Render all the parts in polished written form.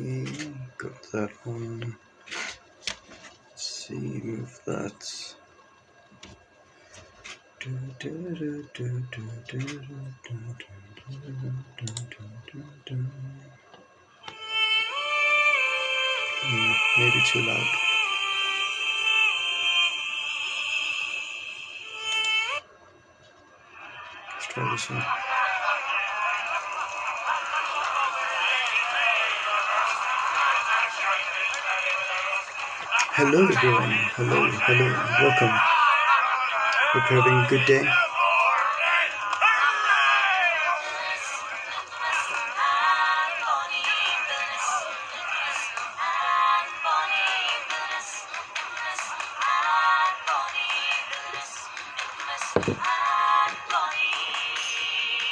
Okay, got that one. Let's see, move that. Maybe too loud. Let's try this one. Hello everyone, hello, welcome. Hope you're having a good day.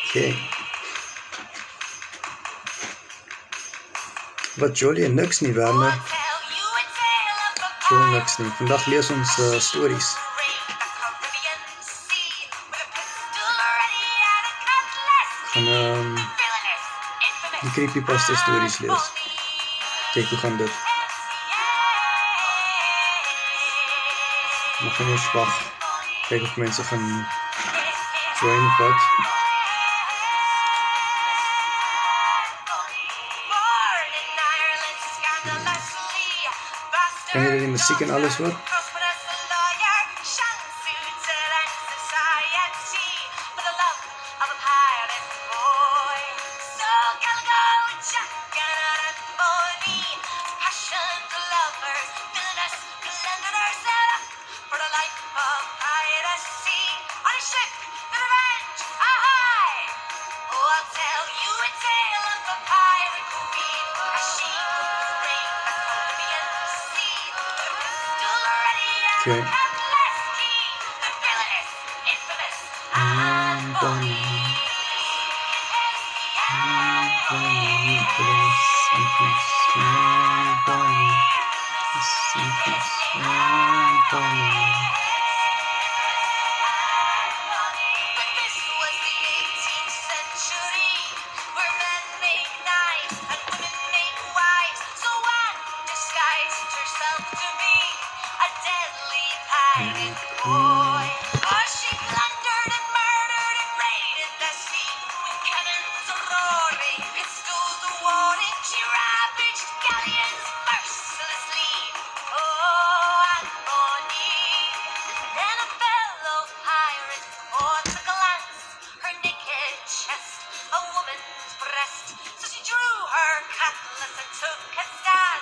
Okay. Wat Jolie en niks nie, Werner. Jolie niks nie. Vandag lees ons stories. Gaan die creepypasta stories lees. Kijk hoe gaan dit. Maar gaan eers wacht. Kijk of mense gaan join of wat. Kan jy die muziek en alles hoor? Okay.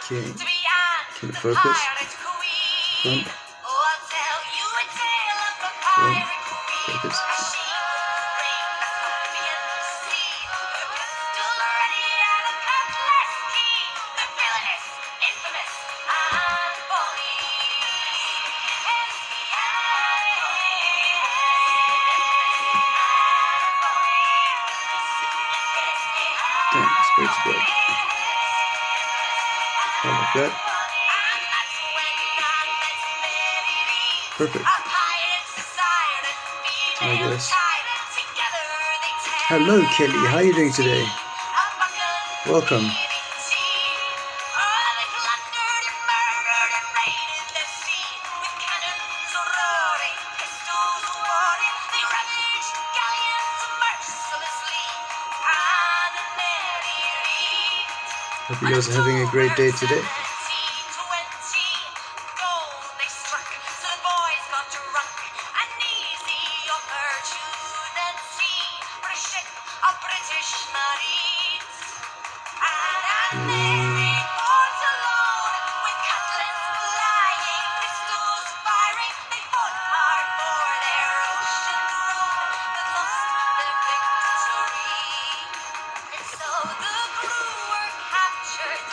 Okay, can it focus? Front. Focus. Thanks, it's good. Like that. Perfect. I guess. Hello Kelly, how are you doing today? Welcome. Hope you guys are having a great day today.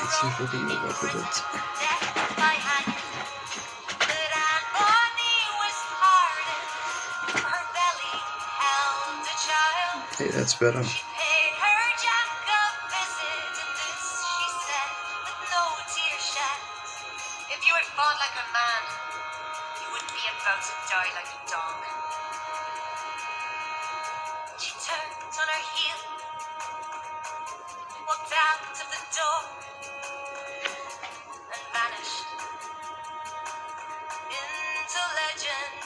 Let's see if we can move up with it. Hey, that's better. If you had fought like a man, you wouldn't be about to die like a dog. She turned on her heel, walked out of the door. legend.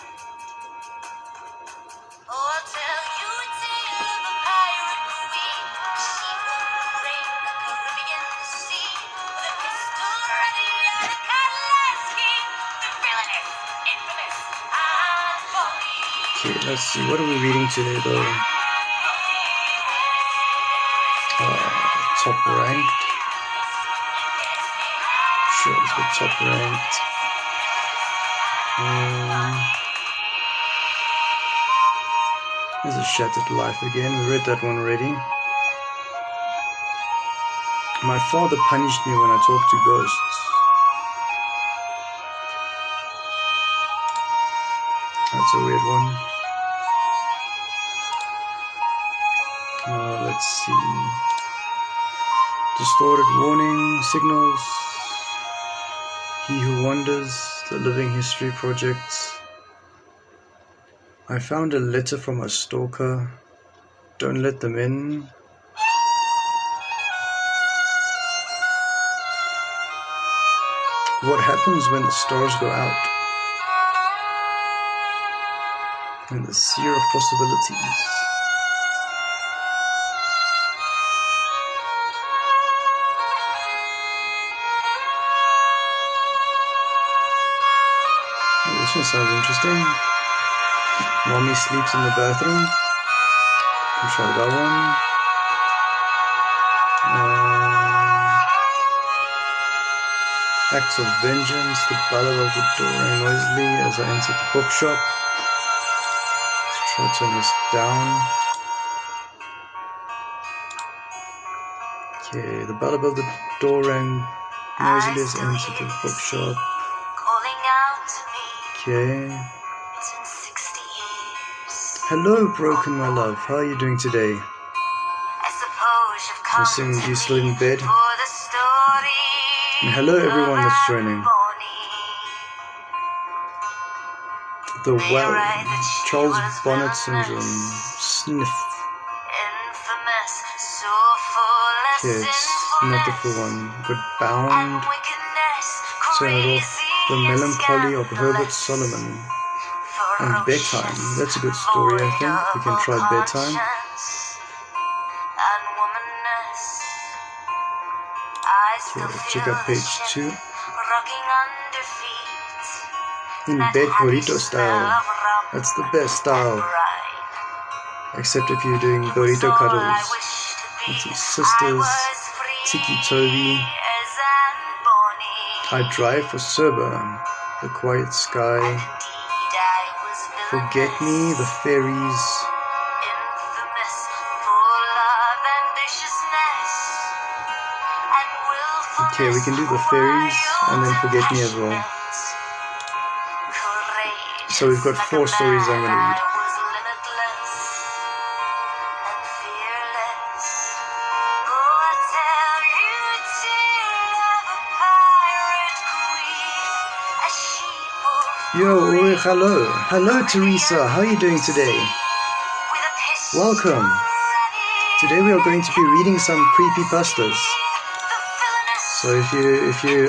Oh, I'll tell you a tale of a pirate queen. She will reign the Caribbean Sea with a pistol ready and a cutlass keen. The villainous, infamous, and Bonnie. Okay, let's see. What are we reading today, though? Top ranked. Sure, let's go top ranked. There's a Shattered Life again. We read that one already. My father punished me when I talked to ghosts. That's a weird one. Let's see. Distorted warning signals. He Who Wanders, the Living History Project. I found a letter from a stalker. Don't let them in. What happens when the stars go out? In the sea of possibilities. Oh, this one sounds interesting. Mommy sleeps in the bathroom. I'll try that one. Acts of vengeance. The ballad of the door rang noisily as I entered the bookshop. Let's try to turn this down. Okay, the ballad of the door rang noisily as I entered the bookshop. Okay. Hello, Broken, my love. How are you doing today? I'm assuming you're still in bed. And hello, everyone that's joining. The Charles Bonnet syndrome. Sniff. Okay, it's not the full one. But Bound. Turn it off. The Melancholy of Herbert Solomon. And Bedtime. That's a good story, I think. We can try Bedtime. Okay, let's check out page 2. In bed burrito style. That's the best style. Except if you're doing burrito cuddles. Let's see. Sisters. Tiki Toby. I Drive for Cerber. The Quiet Sky. Forget Me, The Fairies. Okay, we can do The Fairies and then Forget Me as well. So we've got 4 stories I'm going to read. Yo, hello. Hello, Teresa. How are you doing today? Welcome. Today we are going to be reading some creepypastas. So if you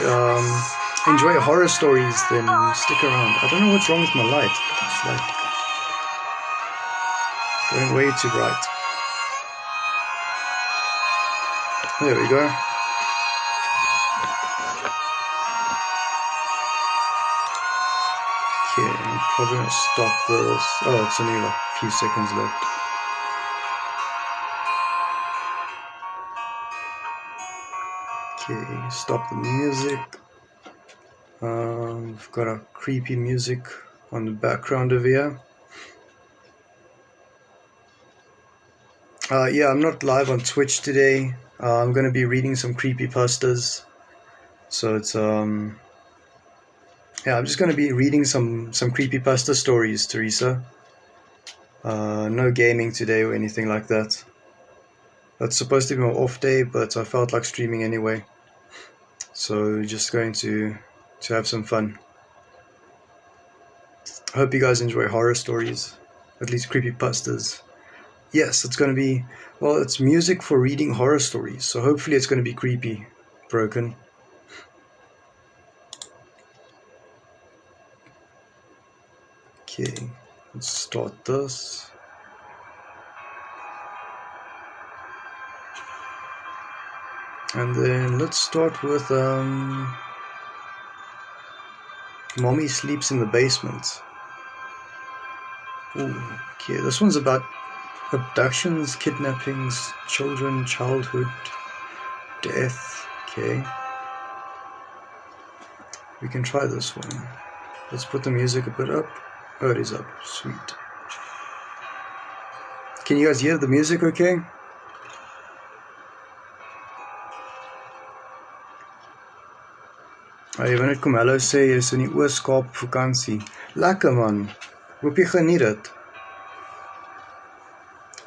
enjoy horror stories, then stick around. I don't know what's wrong with my light. It's like going way too bright. There we go. Okay, I'm probably going to stop this. Oh, it's only like a few seconds left. Okay, stop the music. We've got our creepy music on the background over here. Yeah, I'm not live on Twitch today. I'm going to be reading some creepypastas. So it's yeah, I'm just going to be reading some creepypasta stories, Teresa. No gaming today or anything like that. That's supposed to be my off day, but I felt like streaming anyway. So just going to have some fun. I hope you guys enjoy horror stories, at least creepypastas. Yes, it's going to be, well, it's music for reading horror stories, so hopefully it's going to be creepy, Broken. Okay, let's start this. And then let's start with Mommy Sleeps in the Basement. Ooh, okay, this one's about abductions, kidnappings, children, childhood, death. Okay, we can try this one. Let's put the music a bit up. Oh, it is up. Sweet. Can you guys hear the music okay? Wanneer kom hallo sê jy is in die Oos-Kaap vakansie. Lekker man. Hoop jy geniet dit.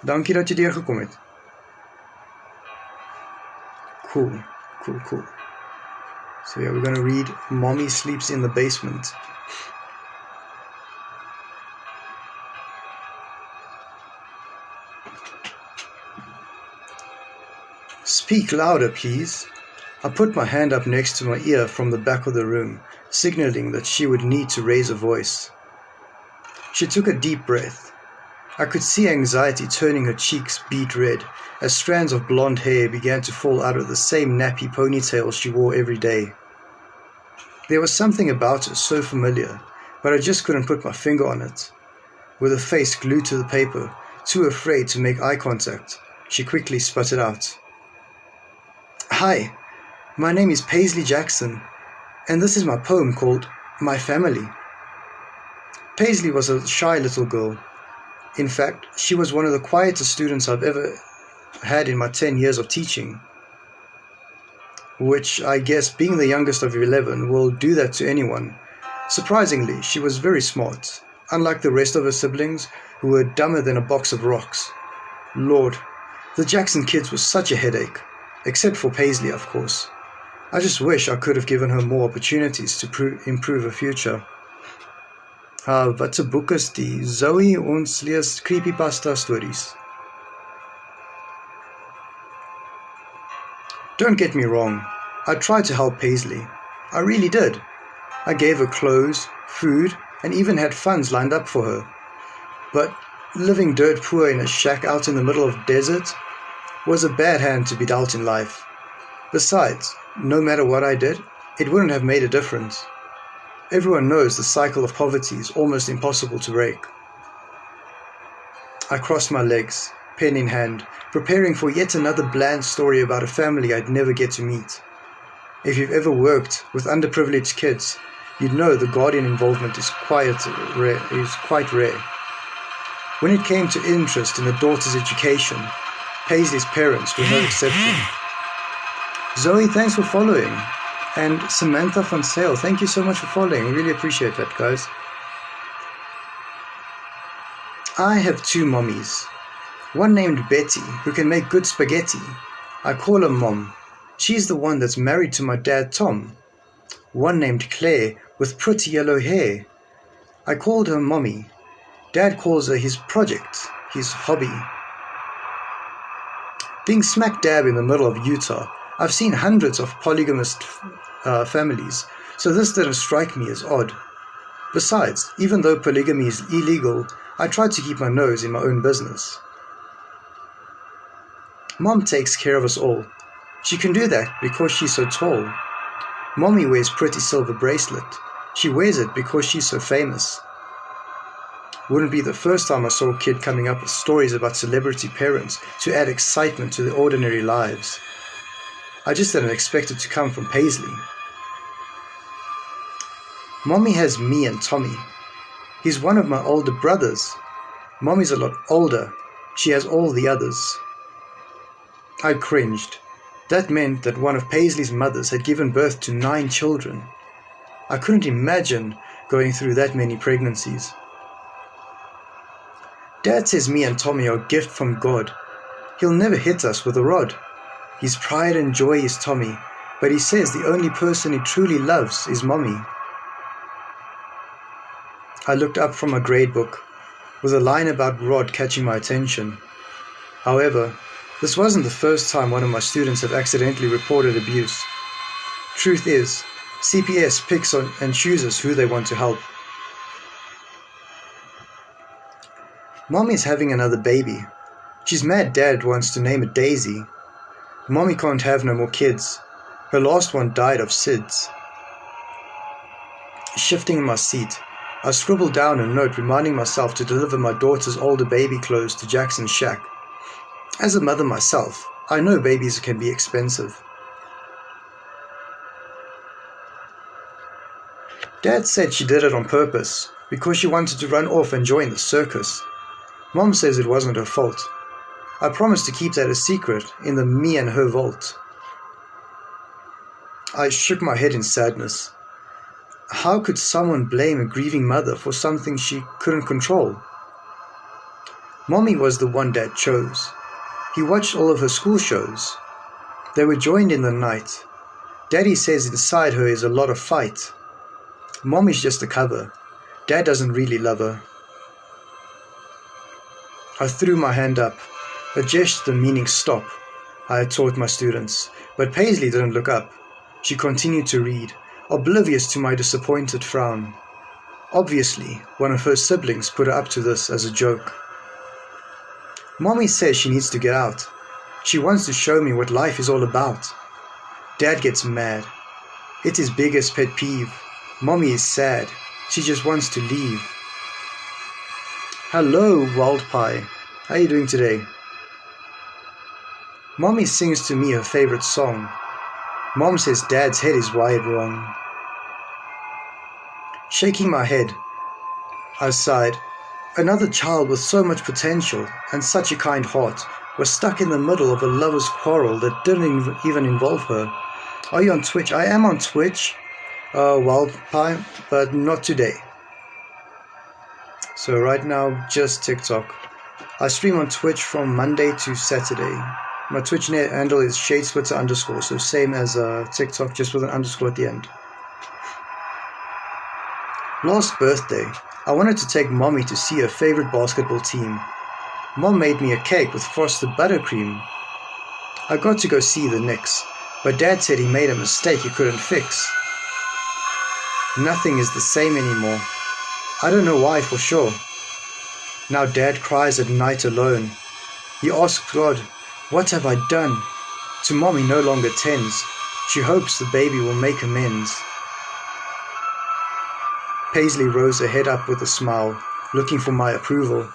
Dankie dat jy deurgekom het. Cool. So yeah, we're going to read Mommy Sleeps in the Basement. Speak louder, please. I put my hand up next to my ear from the back of the room, signaling that she would need to raise a voice. She took a deep breath. I could see anxiety turning her cheeks beet red as strands of blonde hair began to fall out of the same nappy ponytail she wore every day. There was something about her so familiar, but I just couldn't put my finger on it. With her face glued to the paper, too afraid to make eye contact, she quickly sputtered out. Hi, my name is Paisley Jackson, and this is my poem called My Family. Paisley was a shy little girl. In fact, she was one of the quietest students I've ever had in my 10 years of teaching. Which, I guess, being the youngest of 11, will do that to anyone. Surprisingly, she was very smart, unlike the rest of her siblings, who were dumber than a box of rocks. Lord, the Jackson kids were such a headache. Except for Paisley, of course. I just wish I could have given her more opportunities to improve her future. Wat 'n boek is die? Zoe, ons lees creepypasta stories. Don't get me wrong, I tried to help Paisley. I really did. I gave her clothes, food, and even had funds lined up for her. But living dirt poor in a shack out in the middle of desert was a bad hand to be dealt in life. Besides, no matter what I did, it wouldn't have made a difference. Everyone knows the cycle of poverty is almost impossible to break. I crossed my legs, pen in hand, preparing for yet another bland story about a family I'd never get to meet. If you've ever worked with underprivileged kids, you'd know the guardian involvement is quite rare. When it came to interest in the daughter's education, Paisley's parents were no exception. Zoe, thanks for following. And Samantha van Sale, thank you so much for following. I really appreciate that, guys. I have two mommies. One named Betty, who can make good spaghetti. I call her Mom. She's the one that's married to my dad, Tom. One named Claire, with pretty yellow hair. I called her Mommy. Dad calls her his project, his hobby. Being smack dab in the middle of Utah, I've seen hundreds of polygamous families, so this didn't strike me as odd. Besides, even though polygamy is illegal, I try to keep my nose in my own business. Mom takes care of us all. She can do that because she's so tall. Mommy wears pretty silver bracelet. She wears it because she's so famous. Wouldn't be the first time I saw a kid coming up with stories about celebrity parents to add excitement to their ordinary lives. I just didn't expect it to come from Paisley. Mommy has me and Tommy. He's one of my older brothers. Mommy's a lot older. She has all the others. I cringed. That meant that one of Paisley's mothers had given birth to 9 children. I couldn't imagine going through that many pregnancies. Dad says me and Tommy are a gift from God. He'll never hit us with a rod. His pride and joy is Tommy, but he says the only person he truly loves is Mommy. I looked up from a grade book, with a line about Rod catching my attention. However, this wasn't the first time one of my students have accidentally reported abuse. Truth is, CPS picks on and chooses who they want to help. Mommy's having another baby. She's mad Dad wants to name it Daisy. Mommy can't have no more kids. Her last one died of SIDS. Shifting in my seat, I scribbled down a note reminding myself to deliver my daughter's older baby clothes to Jackson's shack. As a mother myself, I know babies can be expensive. Dad said she did it on purpose, because she wanted to run off and join the circus. Mom says it wasn't her fault. I promised to keep that a secret in the me and her vault. I shook my head in sadness. How could someone blame a grieving mother for something she couldn't control? Mommy was the one Dad chose. He watched all of her school shows. They were joined in the night. Daddy says inside her is a lot of fight. Mommy's just a cover. Dad doesn't really love her. I threw my hand up, a gesture meaning stop, I had taught my students, but Paisley didn't look up. She continued to read, oblivious to my disappointed frown. Obviously, one of her siblings put her up to this as a joke. Mommy says she needs to get out. She wants to show me what life is all about. Dad gets mad. It's his biggest pet peeve. Mommy is sad. She just wants to leave. Hello, Wild Pie. How are you doing today? Mommy sings to me her favorite song. Mom says Dad's head is wired wrong. Shaking my head, I sighed. Another child with so much potential and such a kind heart was stuck in the middle of a lover's quarrel that didn't even involve her. Are you on Twitch? I am on Twitch, Wild Pie, but not today. So right now, just TikTok. I stream on Twitch from Monday to Saturday. My Twitch handle is shadesplitter_, so same as TikTok, just with an underscore at the end. Last birthday, I wanted to take Mommy to see her favorite basketball team. Mom made me a cake with frosted buttercream. I got to go see the Knicks, but Dad said he made a mistake he couldn't fix. Nothing is the same anymore. I don't know why for sure. Now Dad cries at night alone. He asks God, what have I done? To Mommy no longer tends. She hopes the baby will make amends. Paisley rose her head up with a smile, looking for my approval.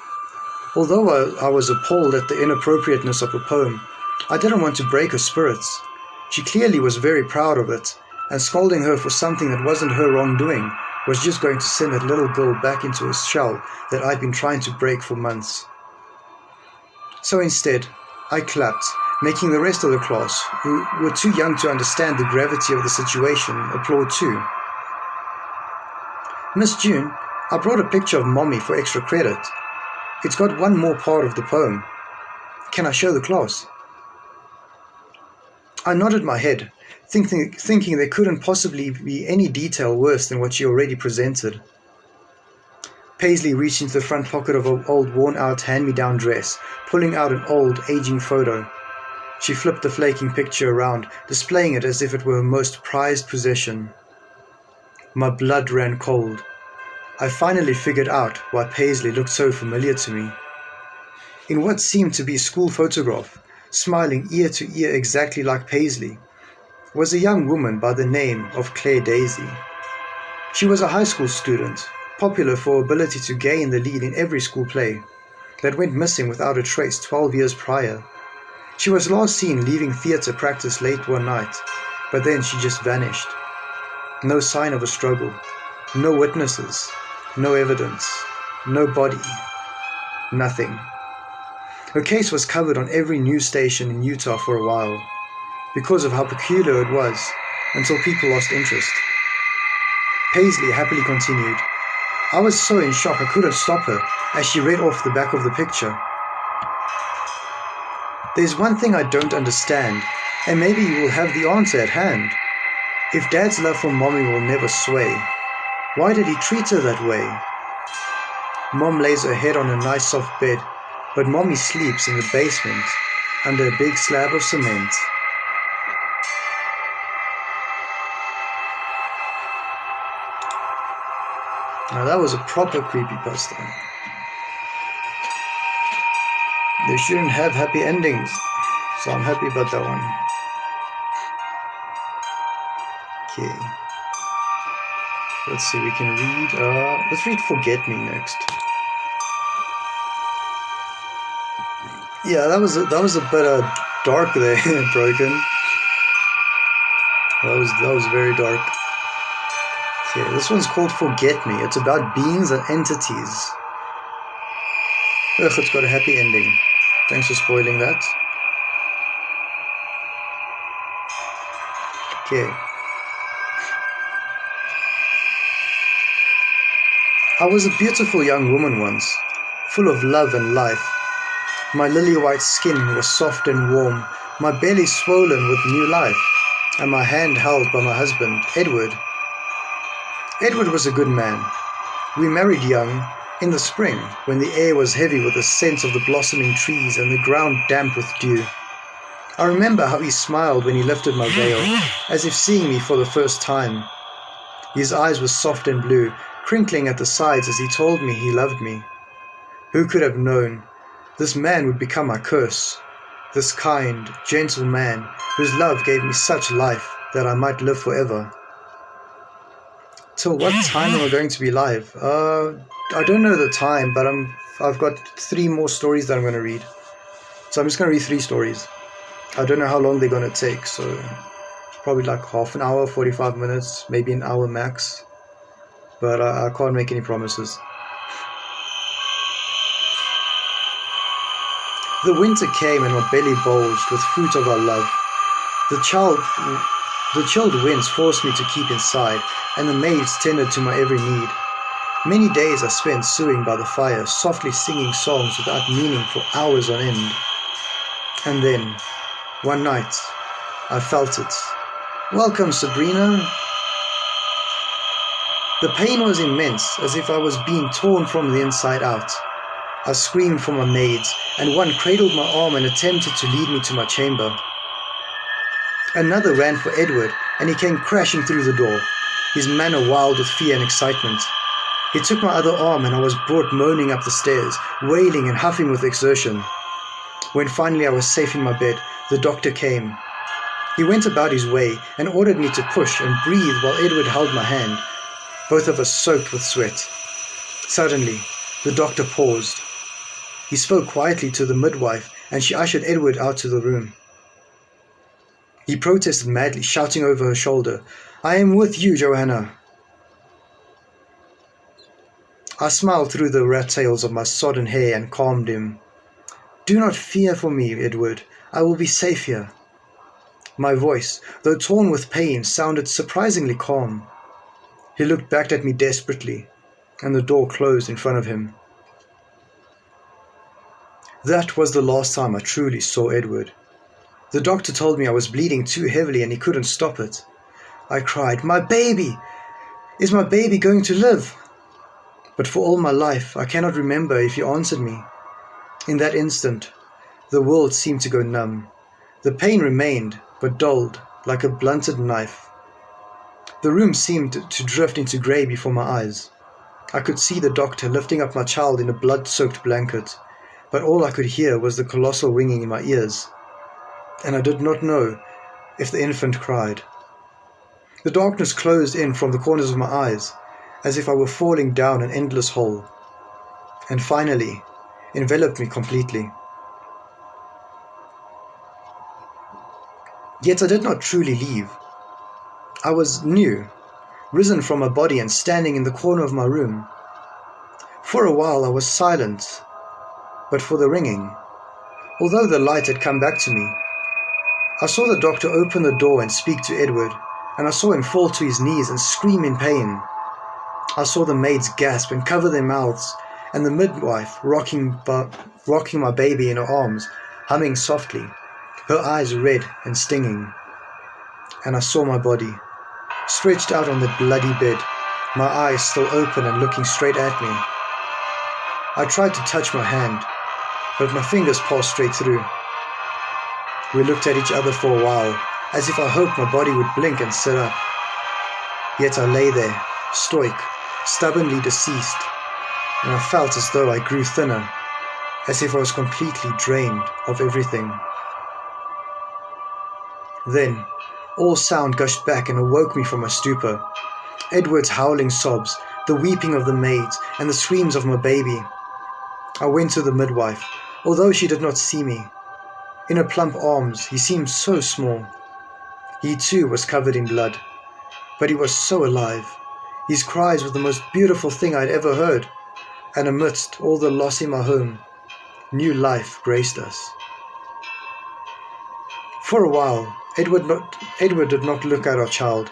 Although I was appalled at the inappropriateness of the poem, I didn't want to break her spirits. She clearly was very proud of it, and scolding her for something that wasn't her wrongdoing was just going to send that little girl back into a shell that I'd been trying to break for months. So instead, I clapped, making the rest of the class, who were too young to understand the gravity of the situation, applaud too. Miss June, I brought a picture of Mommy for extra credit. It's got one more part of the poem. Can I show the class? I nodded my head, thinking there couldn't possibly be any detail worse than what she already presented. Paisley reached into the front pocket of an old worn-out hand-me-down dress, pulling out an old, aging photo. She flipped the flaking picture around, displaying it as if it were her most prized possession. My blood ran cold. I finally figured out why Paisley looked so familiar to me. In what seemed to be a school photograph, smiling ear to ear exactly like Paisley, was a young woman by the name of Claire Daisy. She was a high school student, popular for her ability to gain the lead in every school play, that went missing without a trace 12 years prior. She was last seen leaving theatre practice late one night, but then she just vanished. No sign of a struggle, no witnesses, no evidence, no body, nothing. Her case was covered on every news station in Utah for a while, because of how peculiar it was, until people lost interest. Paisley happily continued. I was so in shock I couldn't stop her as she read off the back of the picture. There's one thing I don't understand, and maybe you will have the answer at hand. If Dad's love for Mommy will never sway, why did he treat her that way? Mom lays her head on a nice soft bed, but Mommy sleeps in the basement under a big slab of cement. Now that was a proper creepypasta. They shouldn't have happy endings. So I'm happy about that one. Okay. Let's see, we can read, let's read Forget Me next. Yeah, that was a bit dark there, Broken. That was very dark. Okay, this one's called Forget Me. It's about beings and entities. Ugh, it's got a happy ending. Thanks for spoiling that. Okay. I was a beautiful young woman once, full of love and life. My lily-white skin was soft and warm, my belly swollen with new life, and my hand held by my husband, Edward. Edward was a good man. We married young, in the spring, when the air was heavy with the scent of the blossoming trees and the ground damp with dew. I remember how he smiled when he lifted my veil, as if seeing me for the first time. His eyes were soft and blue, crinkling at the sides as he told me he loved me. Who could have known? This man would become my curse. This kind, gentle man, whose love gave me such life that I might live forever. Till what time am I going to be live? I don't know the time, but I've got 3 more stories that I'm going to read. So I'm just going to read 3 stories. I don't know how long they're going to take, so probably like half an hour, 45 minutes, maybe an hour max. But I can't make any promises. The winter came and my belly bulged with fruit of our love. The chilled winds forced me to keep inside, and the maids tended to my every need. Many days I spent sewing by the fire, softly singing songs without meaning for hours on end. And then, one night, I felt it. Welcome, Sabrina. The pain was immense, as if I was being torn from the inside out. I screamed for my maids, and one cradled my arm and attempted to lead me to my chamber. Another ran for Edward, and he came crashing through the door, his manner wild with fear and excitement. He took my other arm, and I was brought moaning up the stairs, wailing and huffing with exertion. When finally I was safe in my bed, the doctor came. He went about his way and ordered me to push and breathe while Edward held my hand, both of us soaked with sweat. Suddenly, the doctor paused. He spoke quietly to the midwife, and she ushered Edward out to the room. He protested madly, shouting over her shoulder, "I am with you, Johanna." I smiled through the rat tails of my sodden hair and calmed him. "Do not fear for me, Edward. I will be safe here." My voice, though torn with pain, sounded surprisingly calm. He looked back at me desperately, and the door closed in front of him. That was the last time I truly saw Edward. The doctor told me I was bleeding too heavily and he couldn't stop it. I cried, "My baby! Is my baby going to live?" But for all my life, I cannot remember if he answered me. In that instant, the world seemed to go numb. The pain remained, but dulled, like a blunted knife. The room seemed to drift into grey before my eyes. I could see the doctor lifting up my child in a blood-soaked blanket, but all I could hear was the colossal ringing in my ears, and I did not know if the infant cried. The darkness closed in from the corners of my eyes, as if I were falling down an endless hole, and finally enveloped me completely. Yet I did not truly leave. I was new, risen from my body and standing in the corner of my room. For a while I was silent, but for the ringing, although the light had come back to me. I saw the doctor open the door and speak to Edward, and I saw him fall to his knees and scream in pain. I saw the maids gasp and cover their mouths, and the midwife rocking my baby in her arms, humming softly, her eyes red and stinging. And I saw my body, stretched out on that bloody bed, my eyes still open and looking straight at me. I tried to touch my hand, but my fingers passed straight through. We looked at each other for a while, as if I hoped my body would blink and sit up. Yet I lay there, stoic, stubbornly deceased, and I felt as though I grew thinner. as if I was completely drained of everything. Then, all sound gushed back and awoke me from my stupor. Edward's howling sobs, the weeping of the maids, and the screams of my baby. I went to the midwife, although she did not see me. In her plump arms, he seemed so small. He too was covered in blood, but he was so alive. His cries were the most beautiful thing I had ever heard, and amidst all the loss in my home, new life graced us. For a while, Edward did not look at our child.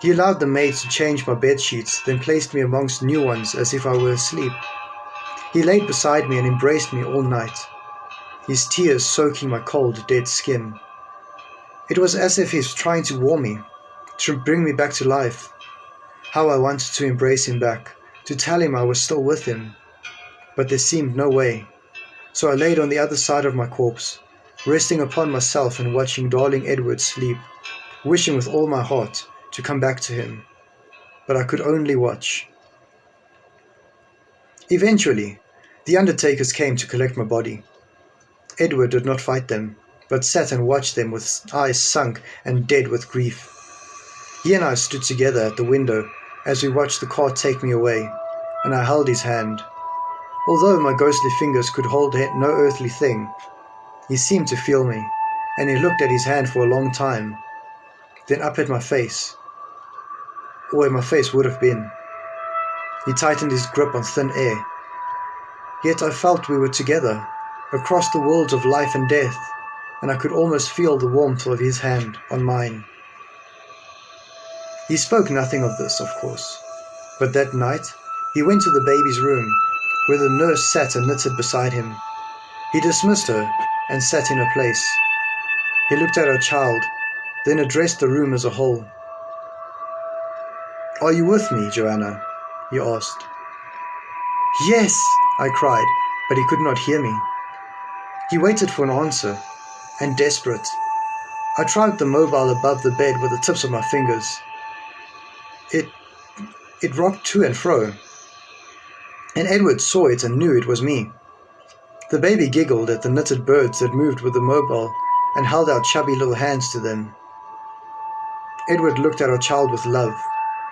He allowed the maids to change my bed sheets, then placed me amongst new ones as if I were asleep. He laid beside me and embraced me all night, his tears soaking my cold, dead skin. It was as if he was trying to warm me, to bring me back to life. How I wanted to embrace him back, to tell him I was still with him. But there seemed no way. So I laid on the other side of my corpse, resting upon myself and watching darling Edward sleep, wishing with all my heart to come back to him. But I could only watch. Eventually, the undertakers came to collect my body. Edward did not fight them, but sat and watched them with eyes sunk and dead with grief. He and I stood together at the window as we watched the car take me away, and I held his hand. Although my ghostly fingers could hold no earthly thing, he seemed to feel me, and he looked at his hand for a long time, then up at my face, or where my face would have been. He tightened his grip on thin air. Yet I felt we were together, across the worlds of life and death, and I could almost feel the warmth of his hand on mine. He spoke nothing of this, of course, but that night he went to the baby's room, where the nurse sat and knitted beside him. He dismissed her and sat in her place. He looked at our child, then addressed the room as a whole. "Are you with me, Joanna?" he asked. "Yes," I cried, but he could not hear me. He waited for an answer, and desperate, I tried the mobile above the bed with the tips of my fingers. It rocked to and fro, and Edward saw it and knew it was me. The baby giggled at the knitted birds that moved with the mobile and held out chubby little hands to them. Edward looked at our child with love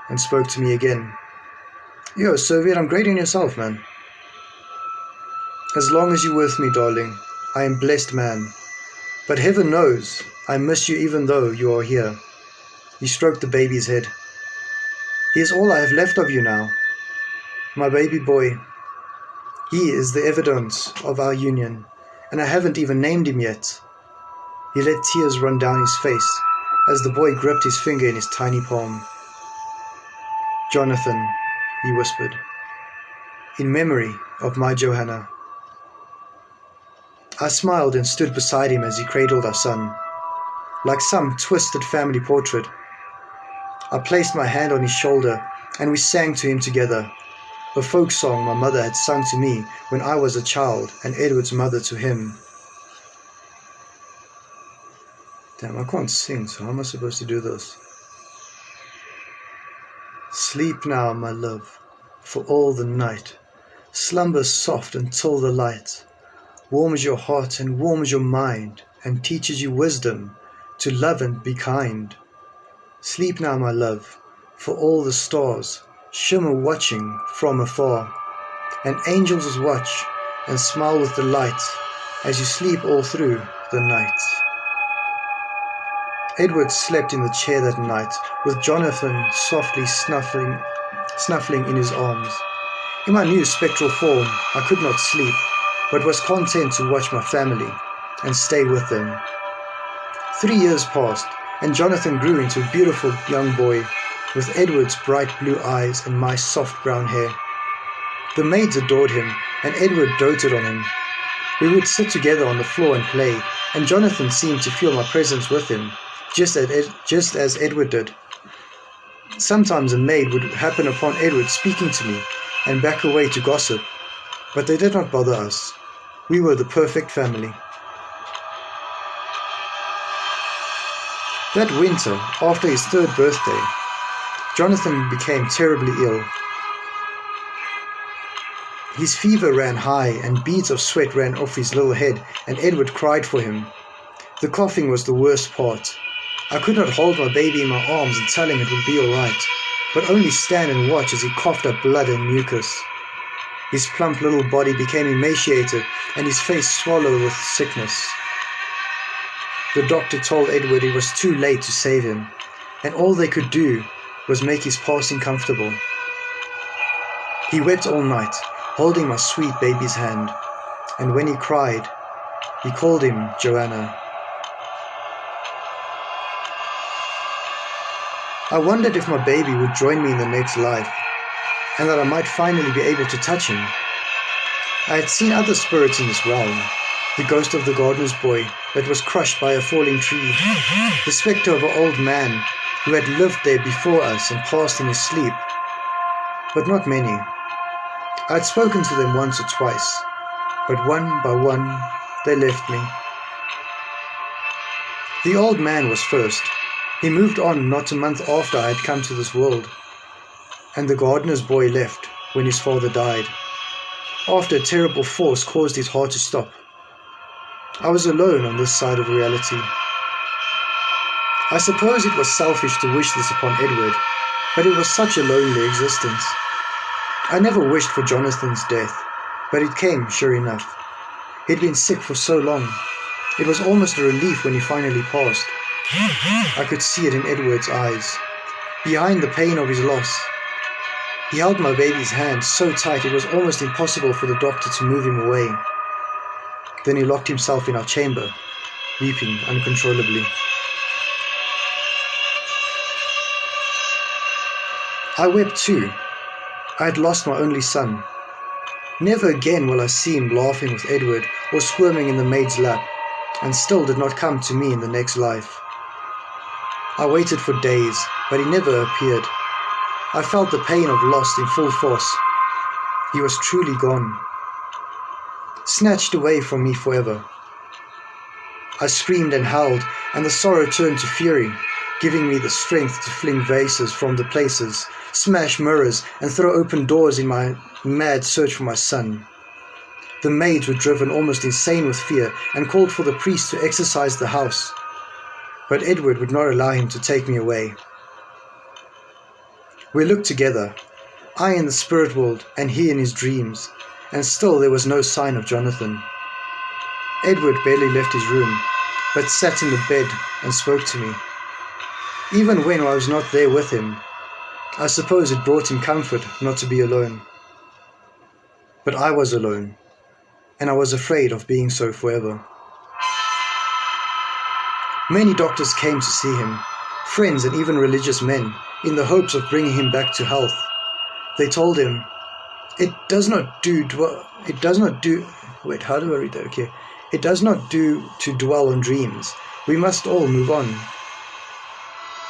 and spoke to me again. "Yo, Soviet, I'm great in yourself, man. As long as you're with me, darling, I am blessed man. But heaven knows I miss you even though you are here." He stroked the baby's head. "He is all I have left of you now. My baby boy. He is the evidence of our union, and I haven't even named him yet." He let tears run down his face as the boy gripped his finger in his tiny palm. "Jonathan," he whispered, "in memory of my Johanna." I smiled and stood beside him as he cradled our son. Like some twisted family portrait, I placed my hand on his shoulder and we sang to him together, a folk song my mother had sung to me when I was a child and Edward's mother to him. Damn, I can't sing, so how am I supposed to do this? "Sleep now, my love, for all the night. Slumber soft until the light warms your heart and warms your mind and teaches you wisdom to love and be kind. Sleep now, my love, for all the stars shimmer watching from afar, and angels watch and smile with delight as you sleep all through the night." Edward slept in the chair that night, with Jonathan softly snuffling in his arms. In my new spectral form, I could not sleep, but was content to watch my family and stay with them. 3 years passed, and Jonathan grew into a beautiful young boy, with Edward's bright blue eyes and my soft brown hair. The maids adored him, and Edward doted on him. We would sit together on the floor and play, and Jonathan seemed to feel my presence with him, just as Edward did. Sometimes a maid would happen upon Edward speaking to me and back away to gossip, but they did not bother us. We were the perfect family. That winter, after his 3rd birthday, Jonathan became terribly ill. His fever ran high and beads of sweat ran off his little head, and Edward cried for him. The coughing was the worst part. I could not hold my baby in my arms and tell him it would be all right, but only stand and watch as he coughed up blood and mucus. His plump little body became emaciated and his face swollen with sickness. The doctor told Edward it was too late to save him, and all they could do was make his passing comfortable. He wept all night, holding my sweet baby's hand, and when he cried, he called him Joanna. I wondered if my baby would join me in the next life, and that I might finally be able to touch him. I had seen other spirits in this realm, the ghost of the gardener's boy that was crushed by a falling tree, the spectre of an old man who had lived there before us and passed in his sleep, but not many. I had spoken to them once or twice, but one by one they left me. The old man was first. He moved on not a month after I had come to this world, and the gardener's boy left when his father died, after a terrible force caused his heart to stop. I was alone on this side of reality. I suppose it was selfish to wish this upon Edward, but it was such a lonely existence. I never wished for Jonathan's death, but it came sure enough. He'd been sick for so long. It was almost a relief when he finally passed. I could see it in Edward's eyes, behind the pain of his loss. He held my baby's hand so tight it was almost impossible for the doctor to move him away. Then he locked himself in our chamber, weeping uncontrollably. I wept too. I had lost my only son. Never again will I see him laughing with Edward or squirming in the maid's lap, and still did not come to me in the next life. I waited for days, but he never appeared. I felt the pain of loss in full force. He was truly gone, snatched away from me forever. I screamed and howled, and the sorrow turned to fury, giving me the strength to fling vases from the places, smash mirrors, and throw open doors in my mad search for my son. The maids were driven almost insane with fear and called for the priest to exorcise the house. But Edward would not allow him to take me away. We looked together, I in the spirit world and he in his dreams, and still there was no sign of Jonathan. Edward barely left his room, but sat in the bed and spoke to me. Even when I was not there with him, I suppose it brought him comfort not to be alone. But I was alone, and I was afraid of being so forever. Many doctors came to see him, friends and even religious men, in the hopes of bringing him back to health. They told him, It does not do to dwell on dreams. We must all move on.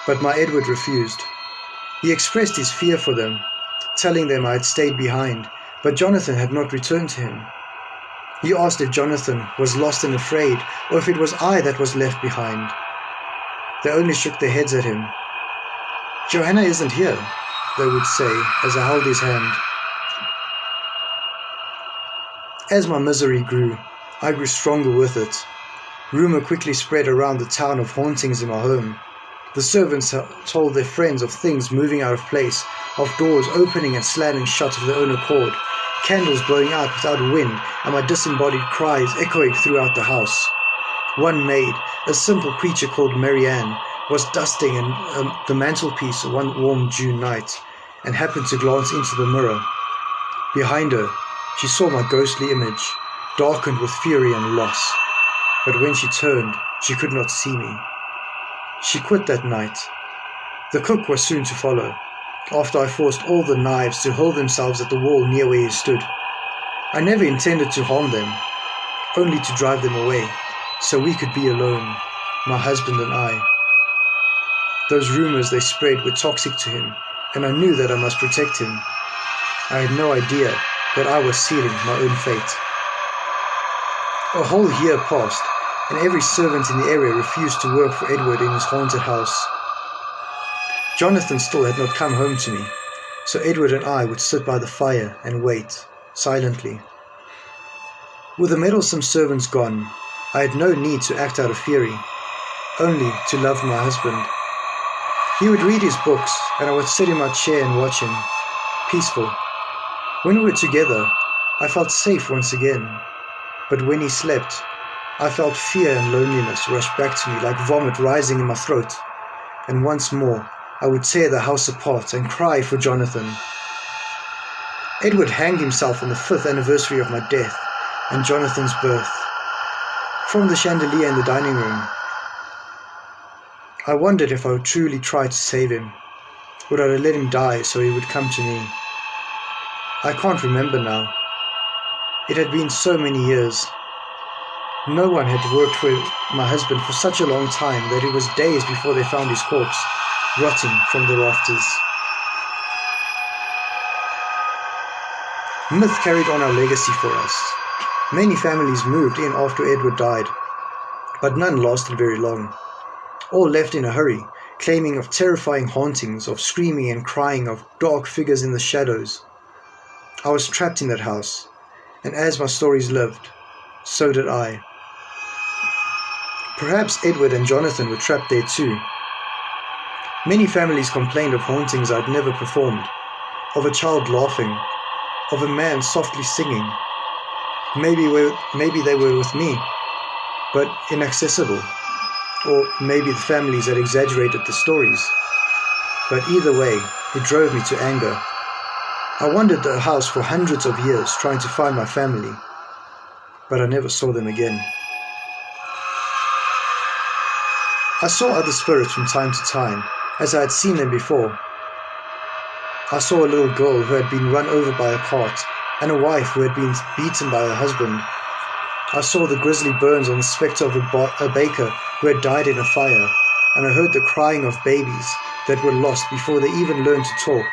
But my Edward refused. He expressed his fear for them, telling them I had stayed behind, but Jonathan had not returned to him. He asked if Jonathan was lost and afraid, or if it was I that was left behind. They only shook their heads at him. Joanna isn't here, they would say as I held his hand. As my misery grew, I grew stronger with it. Rumour quickly spread around the town of hauntings in my home. The servants told their friends of things moving out of place, of doors opening and slamming shut of their own accord, candles blowing out without wind, and my disembodied cries echoing throughout the house. One maid, a simple creature called Marianne, was dusting the mantelpiece one warm June night, and happened to glance into the mirror. Behind her, she saw my ghostly image, darkened with fury and loss. But when she turned, she could not see me. She quit that night. The cook was soon to follow, after I forced all the knives to hurl themselves at the wall near where he stood. I never intended to harm them, only to drive them away, so we could be alone, my husband and I. Those rumors they spread were toxic to him, and I knew that I must protect him. I had no idea that I was sealing my own fate. A whole year passed, and every servant in the area refused to work for Edward in his haunted house. Jonathan still had not come home to me, so Edward and I would sit by the fire and wait, silently. With the meddlesome servants gone, I had no need to act out of fury, only to love my husband. He would read his books, and I would sit in my chair and watch him, peaceful. When we were together, I felt safe once again, but when he slept, I felt fear and loneliness rush back to me like vomit rising in my throat, and once more I would tear the house apart and cry for Jonathan. Edward hanged himself on the 5th anniversary of my death and Jonathan's birth. From the chandelier in the dining room, I wondered if I would truly try to save him. Would I let him die so he would come to me? I can't remember now. It had been so many years. No one had worked for my husband for such a long time that it was days before they found his corpse, rotting from the rafters. Myth carried on our legacy for us. Many families moved in after Edward died, but none lasted very long. All left in a hurry, claiming of terrifying hauntings, of screaming and crying, of dark figures in the shadows. I was trapped in that house, and as my stories lived, so did I. Perhaps Edward and Jonathan were trapped there too. Many families complained of hauntings I'd never performed, of a child laughing, of a man softly singing. Maybe they were with me, but inaccessible. Or maybe the families had exaggerated the stories. But either way, it drove me to anger. I wandered the house for hundreds of years trying to find my family, but I never saw them again. I saw other spirits from time to time, as I had seen them before. I saw a little girl who had been run over by a cart, and a wife who had been beaten by her husband. I saw the grisly burns on the spectre of a baker who had died in a fire, and I heard the crying of babies that were lost before they even learned to talk.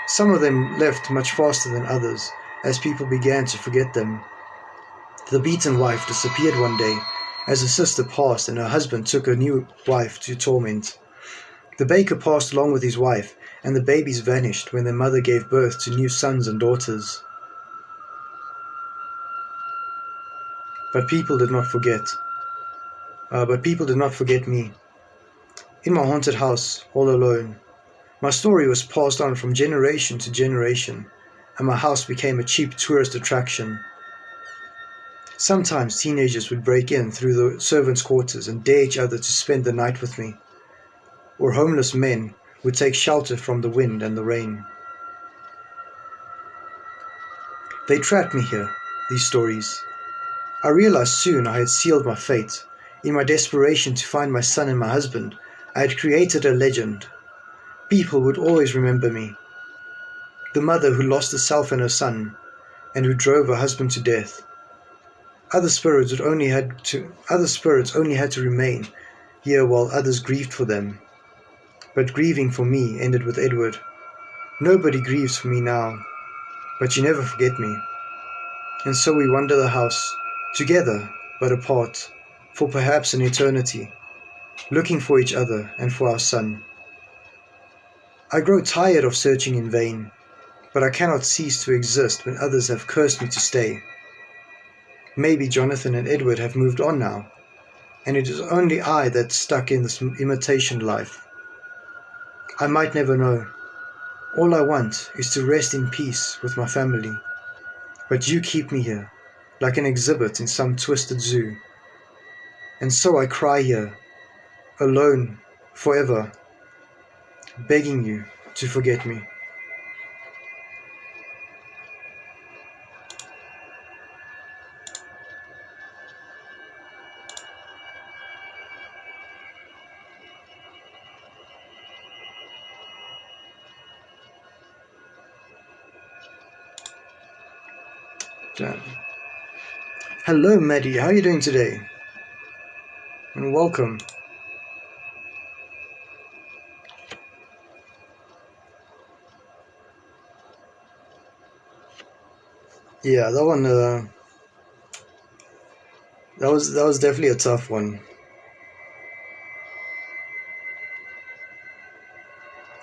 Some of them left much faster than others, as people began to forget them. The beaten wife disappeared one day, as a sister passed and her husband took a new wife to torment. The baker passed along with his wife, and the babies vanished when their mother gave birth to new sons and daughters. But people did not forget me. In my haunted house, all alone, my story was passed on from generation to generation, and my house became a cheap tourist attraction. Sometimes teenagers would break in through the servants' quarters and dare each other to spend the night with me, or homeless men would take shelter from the wind and the rain. They trapped me here, these stories. I realized soon I had sealed my fate. In my desperation to find my son and my husband, I had created a legend. People would always remember me. The mother who lost herself and her son, and who drove her husband to death. Other spirits only had to remain here while others grieved for them. But grieving for me ended with Edward. Nobody grieves for me now, but you never forget me. And so we wander the house, together but apart, for perhaps an eternity, looking for each other and for our son. I grow tired of searching in vain, but I cannot cease to exist when others have cursed me to stay. Maybe Jonathan and Edward have moved on now, and it is only I that's stuck in this imitation life. I might never know. All I want is to rest in peace with my family, but you keep me here, like an exhibit in some twisted zoo. And so I cry here, alone, forever, begging you to forget me. Damn. Hello, Maddie. How are you doing today? And welcome. Yeah, that one. That was definitely a tough one.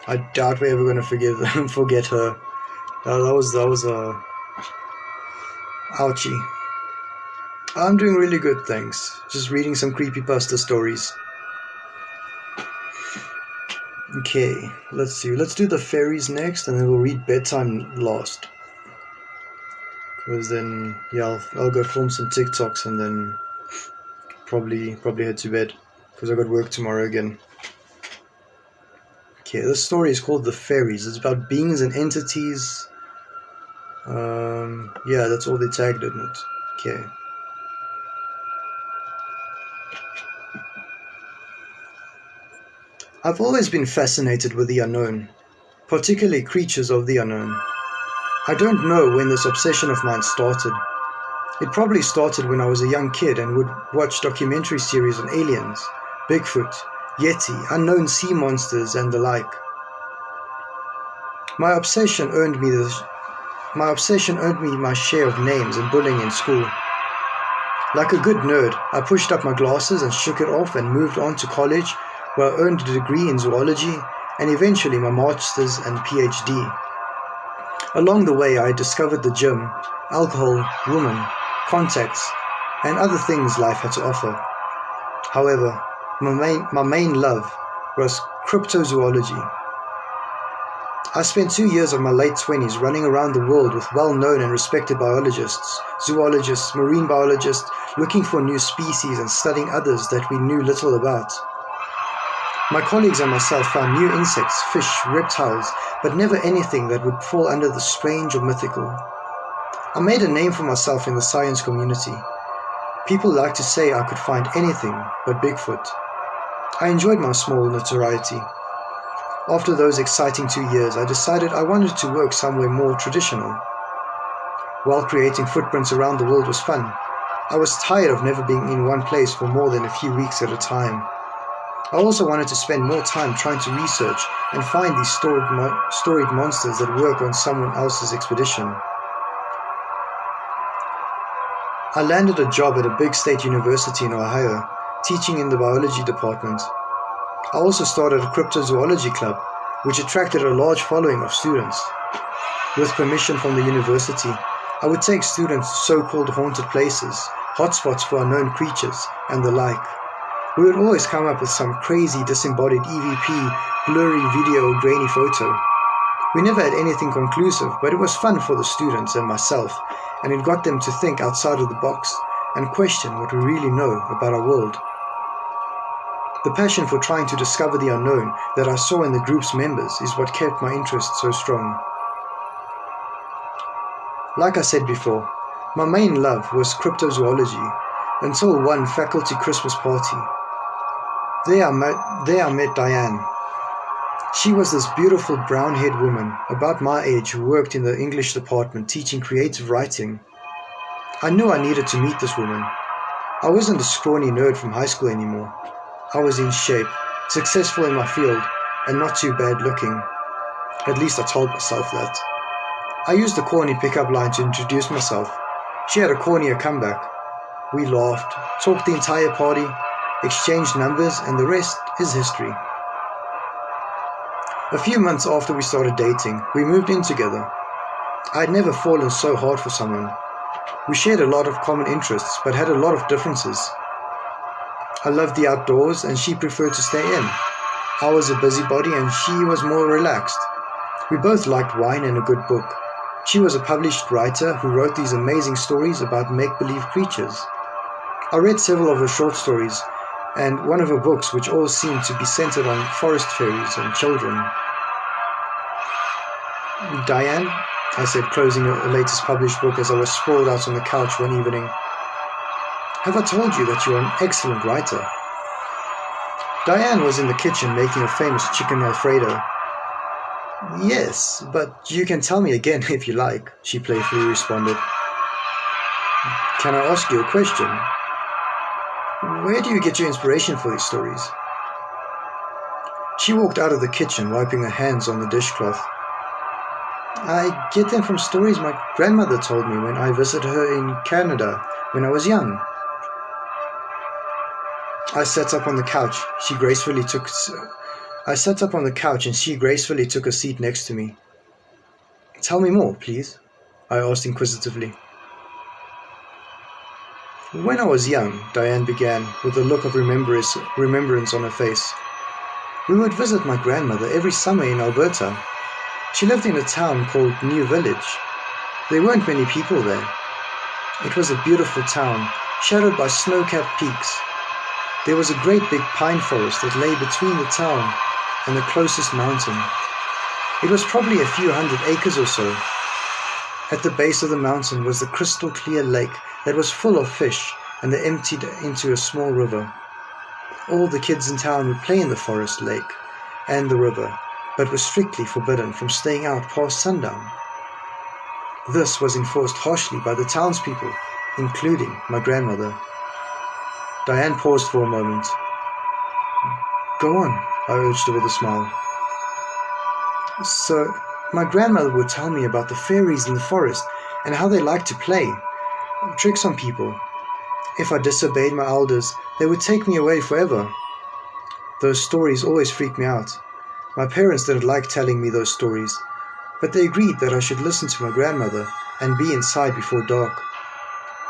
I doubt we're ever gonna forget her. That was Ouchie. I'm doing really good, thanks. Just reading some creepypasta stories. Okay, let's see. Let's do the fairies next, and then we'll read bedtime last. Because then, yeah, I'll go film some TikToks and then probably head to bed. Because I got work tomorrow again. Okay, this story is called The Fairies. It's about beings and entities. Yeah, that's all they tagged in it. Okay. I've always been fascinated with the unknown, particularly creatures of the unknown. I don't know when this obsession of mine started. It probably started when I was a young kid and would watch documentary series on aliens, Bigfoot, Yeti, unknown sea monsters, and the like. My obsession earned me my share of names and bullying in school. Like a good nerd, I pushed up my glasses and shook it off and moved on to college, where I earned a degree in zoology and eventually my master's and PhD. Along the way, I discovered the gym, alcohol, women, contacts, and other things life had to offer. However, my main love was cryptozoology. I spent 2 years of my late 20s running around the world with well-known and respected biologists, zoologists, marine biologists, looking for new species and studying others that we knew little about. My colleagues and myself found new insects, fish, reptiles, but never anything that would fall under the strange or mythical. I made a name for myself in the science community. People like to say I could find anything but Bigfoot. I enjoyed my small notoriety. After those exciting 2 years, I decided I wanted to work somewhere more traditional. While creating footprints around the world was fun, I was tired of never being in one place for more than a few weeks at a time. I also wanted to spend more time trying to research and find these storied monsters that work on someone else's expedition. I landed a job at a big state university in Ohio, teaching in the biology department. I also started a cryptozoology club, which attracted a large following of students. With permission from the university, I would take students to so-called haunted places, hotspots for unknown creatures, and the like. We would always come up with some crazy disembodied EVP, blurry video or grainy photo. We never had anything conclusive, but it was fun for the students and myself, and it got them to think outside of the box and question what we really know about our world. The passion for trying to discover the unknown that I saw in the group's members is what kept my interest so strong. Like I said before, my main love was cryptozoology until one faculty Christmas party. There I met Diane. She was this beautiful brown-haired woman about my age who worked in the English department teaching creative writing. I knew I needed to meet this woman. I wasn't a scrawny nerd from high school anymore. I was in shape, successful in my field, and not too bad looking. At least I told myself that. I used the corny pickup line to introduce myself. She had a cornier comeback. We laughed, talked the entire party, exchanged numbers, and the rest is history. A few months after we started dating, we moved in together. I had never fallen so hard for someone. We shared a lot of common interests, but had a lot of differences. I loved the outdoors, and she preferred to stay in. I was a busybody, and she was more relaxed. We both liked wine and a good book. She was a published writer who wrote these amazing stories about make-believe creatures. I read several of her short stories, and one of her books, which all seemed to be centered on forest fairies and children. Diane, I said, closing her latest published book as I was sprawled out on the couch one evening. Have I told you that you're an excellent writer? Diane was in the kitchen making a famous chicken Alfredo. Yes, but you can tell me again if you like, she playfully responded. Can I ask you a question? Where do you get your inspiration for these stories? She walked out of the kitchen, wiping her hands on the dishcloth. I get them from stories my grandmother told me when I visited her in Canada when I was young. I sat up on the couch and she gracefully took a seat next to me. Tell me more, please. I asked inquisitively. When I was young, Diane began, with a look of remembrance on her face. We would visit my grandmother every summer in Alberta. She lived in a town called New Village. There weren't many people there. It was a beautiful town, shadowed by snow-capped peaks. There was a great big pine forest that lay between the town and the closest mountain. It was probably a few hundred acres or so. At the base of the mountain was the crystal clear lake that was full of fish and that emptied into a small river. All the kids in town would play in the forest, lake, and the river, but were strictly forbidden from staying out past sundown. This was enforced harshly by the townspeople, including my grandmother. Diane paused for a moment. Go on, I urged her with a smile. So, my grandmother would tell me about the fairies in the forest and how they liked to play tricks on people. If I disobeyed my elders, they would take me away forever. Those stories always freaked me out. My parents didn't like telling me those stories, but they agreed that I should listen to my grandmother and be inside before dark.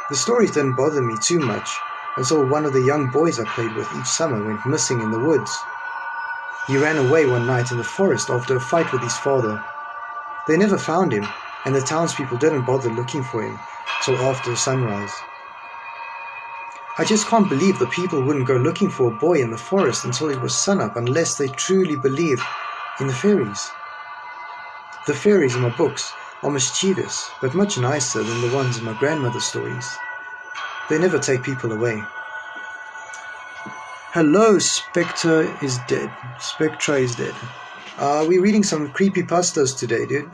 The stories didn't bother me too much until one of the young boys I played with each summer went missing in the woods. He ran away one night in the forest after a fight with his father. They never found him, and the townspeople didn't bother looking for him till after sunrise. I just can't believe the people wouldn't go looking for a boy in the forest until it was sunup unless they truly believed in the fairies. The fairies in my books are mischievous, but much nicer than the ones in my grandmother's stories. They never take people away. Hello, Spectra is dead. Spectra is dead. We're reading some creepypastas today, dude.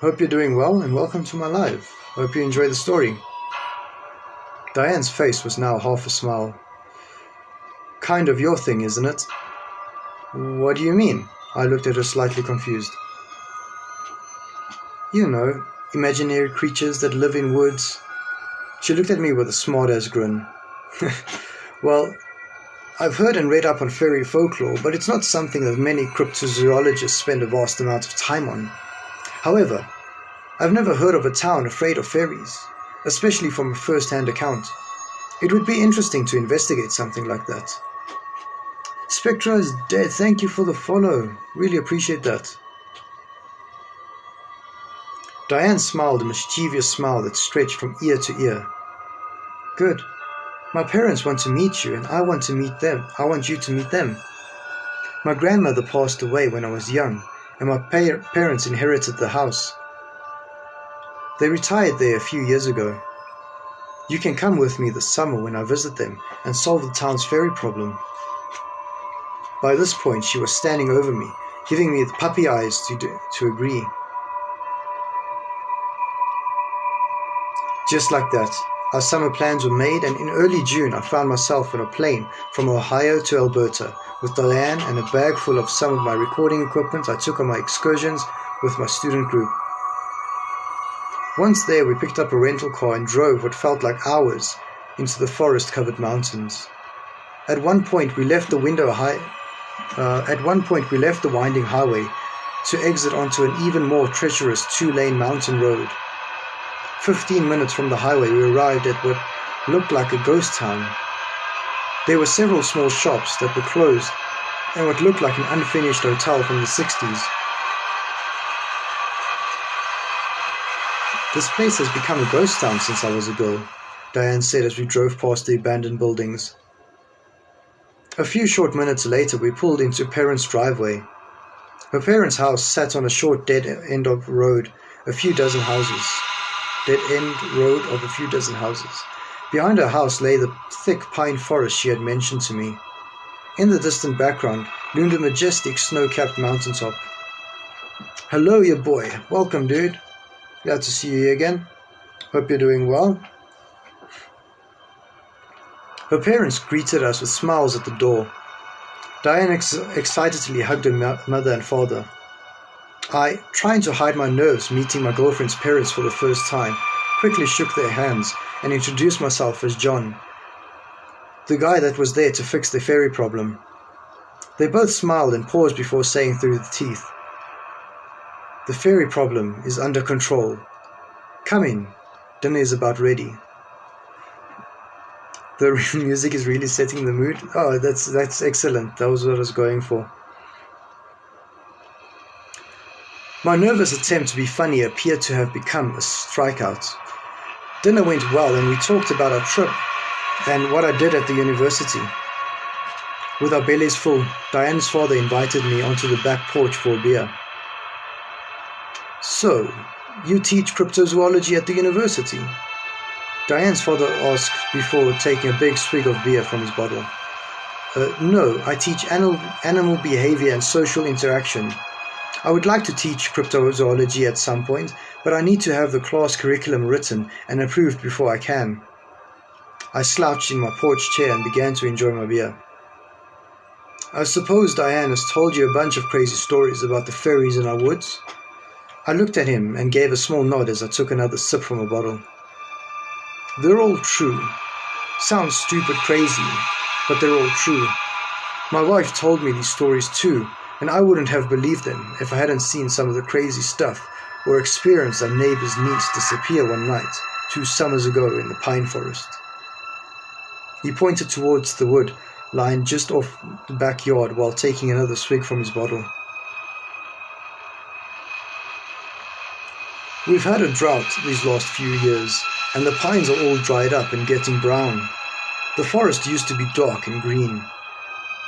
Hope you're doing well and welcome to my live. Hope you enjoy the story. Diane's face was now half a smile. Kind of your thing, isn't it? What do you mean? I looked at her slightly confused. You know, imaginary creatures that live in woods. She looked at me with a smart-ass grin. Well, I've heard and read up on fairy folklore, but it's not something that many cryptozoologists spend a vast amount of time on. However, I've never heard of a town afraid of fairies, especially from a first-hand account. It would be interesting to investigate something like that. Spectra is dead. Thank you for the follow. Really appreciate that. Diane smiled a mischievous smile that stretched from ear to ear. Good. My parents want to meet you and I want to meet them. I want you to meet them. My grandmother passed away when I was young and my parents inherited the house. They retired there a few years ago. You can come with me this summer when I visit them and solve the town's fairy problem. By this point she was standing over me, giving me the puppy eyes to agree. Just like that, our summer plans were made, and in early June I found myself on a plane from Ohio to Alberta with Diane and a bag full of some of my recording equipment I took on my excursions with my student group. Once there, we picked up a rental car and drove what felt like hours into the forest-covered mountains. At one point, we left the winding highway to exit onto an even more treacherous two-lane mountain road. 15 minutes from the highway, we arrived at what looked like a ghost town. There were several small shops that were closed and what looked like an unfinished hotel from the 60s. This place has become a ghost town since I was a girl, Diane said as we drove past the abandoned buildings. A few short minutes later, we pulled into parents' driveway. Her parents' house sat on a short dead end of road, a few dozen houses. Behind her house lay the thick pine forest she had mentioned to me. In the distant background loomed a majestic snow-capped mountaintop. Hello, you boy. Welcome, dude. Glad to see you here again. Hope you're doing well. Her parents greeted us with smiles at the door. Diane excitedly hugged her mother and father. I, trying to hide my nerves meeting my girlfriend's parents for the first time, quickly shook their hands and introduced myself as John, the guy that was there to fix the fairy problem. They both smiled and paused before saying through the teeth, The fairy problem is under control. Come in, dinner is about ready. The music is really setting the mood. Oh, that's excellent. That was what I was going for. My nervous attempt to be funny appeared to have become a strikeout. Dinner went well and we talked about our trip and what I did at the university. With our bellies full, Diane's father invited me onto the back porch for a beer. So, you teach cryptozoology at the university? Diane's father asked before taking a big swig of beer from his bottle. No, I teach animal behavior and social interaction. I would like to teach cryptozoology at some point, but I need to have the class curriculum written and approved before I can. I slouched in my porch chair and began to enjoy my beer. I suppose Diane has told you a bunch of crazy stories about the fairies in our woods? I looked at him and gave a small nod as I took another sip from a bottle. They're all true. Sounds stupid crazy, but they're all true. My wife told me these stories too, and I wouldn't have believed them if I hadn't seen some of the crazy stuff or experienced our neighbor's niece disappear one night 2 summers ago in the pine forest. He pointed towards the wood lying just off the backyard while taking another swig from his bottle. We've had a drought these last few years, and the pines are all dried up and getting brown. The forest used to be dark and green.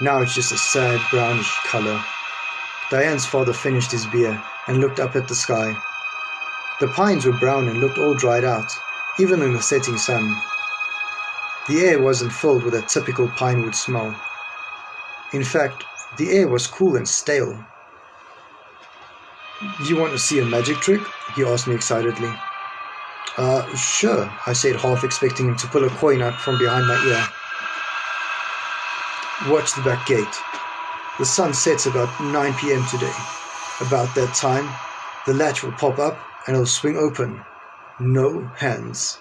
Now it's just a sad brownish color. Diane's father finished his beer and looked up at the sky. The pines were brown and looked all dried out, even in the setting sun. The air wasn't filled with a typical pinewood smell. In fact, the air was cool and stale. You want to see a magic trick? He asked me excitedly. Sure, I said, half expecting him to pull a coin out from behind my ear. Watch the back gate. The sun sets about 9 p.m. today. About that time, the latch will pop up and it'll swing open. No hands,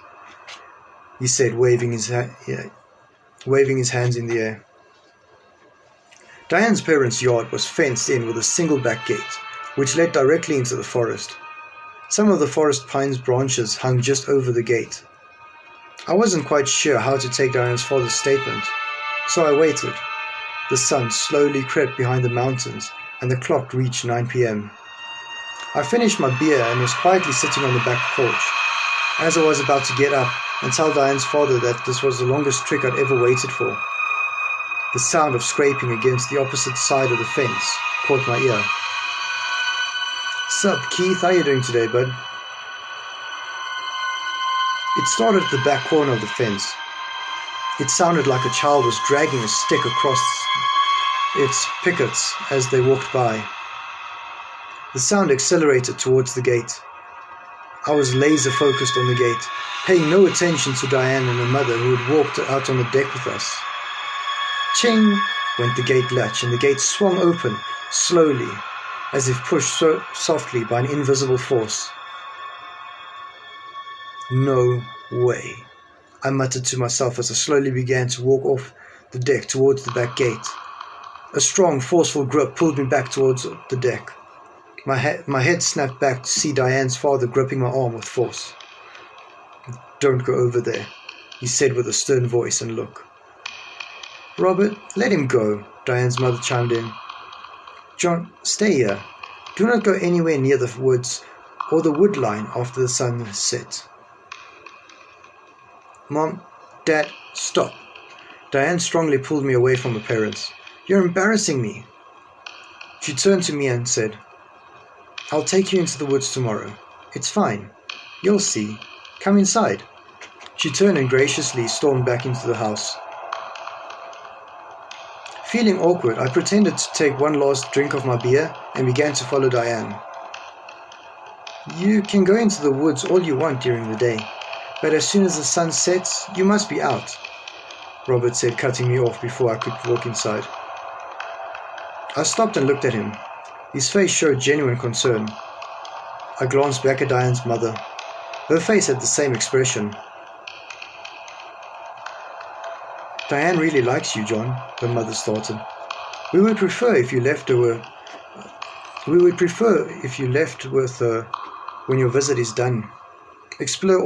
he said, waving his hands in the air. Diane's parents' yard was fenced in with a single back gate, which led directly into the forest. Some of the forest pine's branches hung just over the gate. I wasn't quite sure how to take Diane's father's statement, so I waited. The sun slowly crept behind the mountains, and the clock reached 9 p.m. I finished my beer and was quietly sitting on the back porch. As I was about to get up and tell Diane's father that this was the longest trick I'd ever waited for, the sound of scraping against the opposite side of the fence caught my ear. Sup, Keith? How you doing today, bud? It started at the back corner of the fence. It sounded like a child was dragging a stick across its pickets as they walked by. The sound accelerated towards the gate. I was laser focused on the gate, paying no attention to Diane and her mother who had walked out on the deck with us. Ching! Went the gate latch, and the gate swung open, slowly, as if pushed so softly by an invisible force. No way, I muttered to myself as I slowly began to walk off the deck towards the back gate. A strong, forceful grip pulled me back towards the deck. My head snapped back to see Diane's father gripping my arm with force. Don't go over there, he said with a stern voice and look. Robert, let him go, Diane's mother chimed in. John, stay here. Do not go anywhere near the woods or the wood line after the sun has set. Mom, Dad, stop. Diane strongly pulled me away from her parents. You're embarrassing me. She turned to me and said, I'll take you into the woods tomorrow. It's fine. You'll see. Come inside. She turned and graciously stormed back into the house. Feeling awkward, I pretended to take one last drink of my beer and began to follow Diane. You can go into the woods all you want during the day, but as soon as the sun sets, you must be out, Robert said, cutting me off before I could walk inside. I stopped and looked at him. His face showed genuine concern. I glanced back at Diane's mother. Her face had the same expression. Diane really likes you, John, her mother started. We would prefer if you left her We would prefer if you left with her when your visit is done. Explore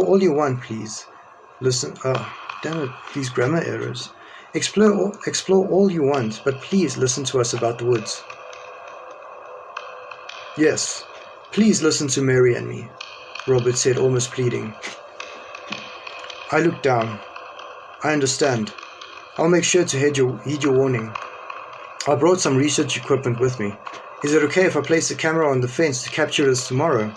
all you want, please. Listen, damn it, these grammar errors. Explore all you want, but please listen to us about the woods. Yes, please listen to Mary and me, Robert said, almost pleading. I looked down. I understand. I'll make sure to heed your warning. I brought some research equipment with me. Is it okay if I place the camera on the fence to capture us tomorrow?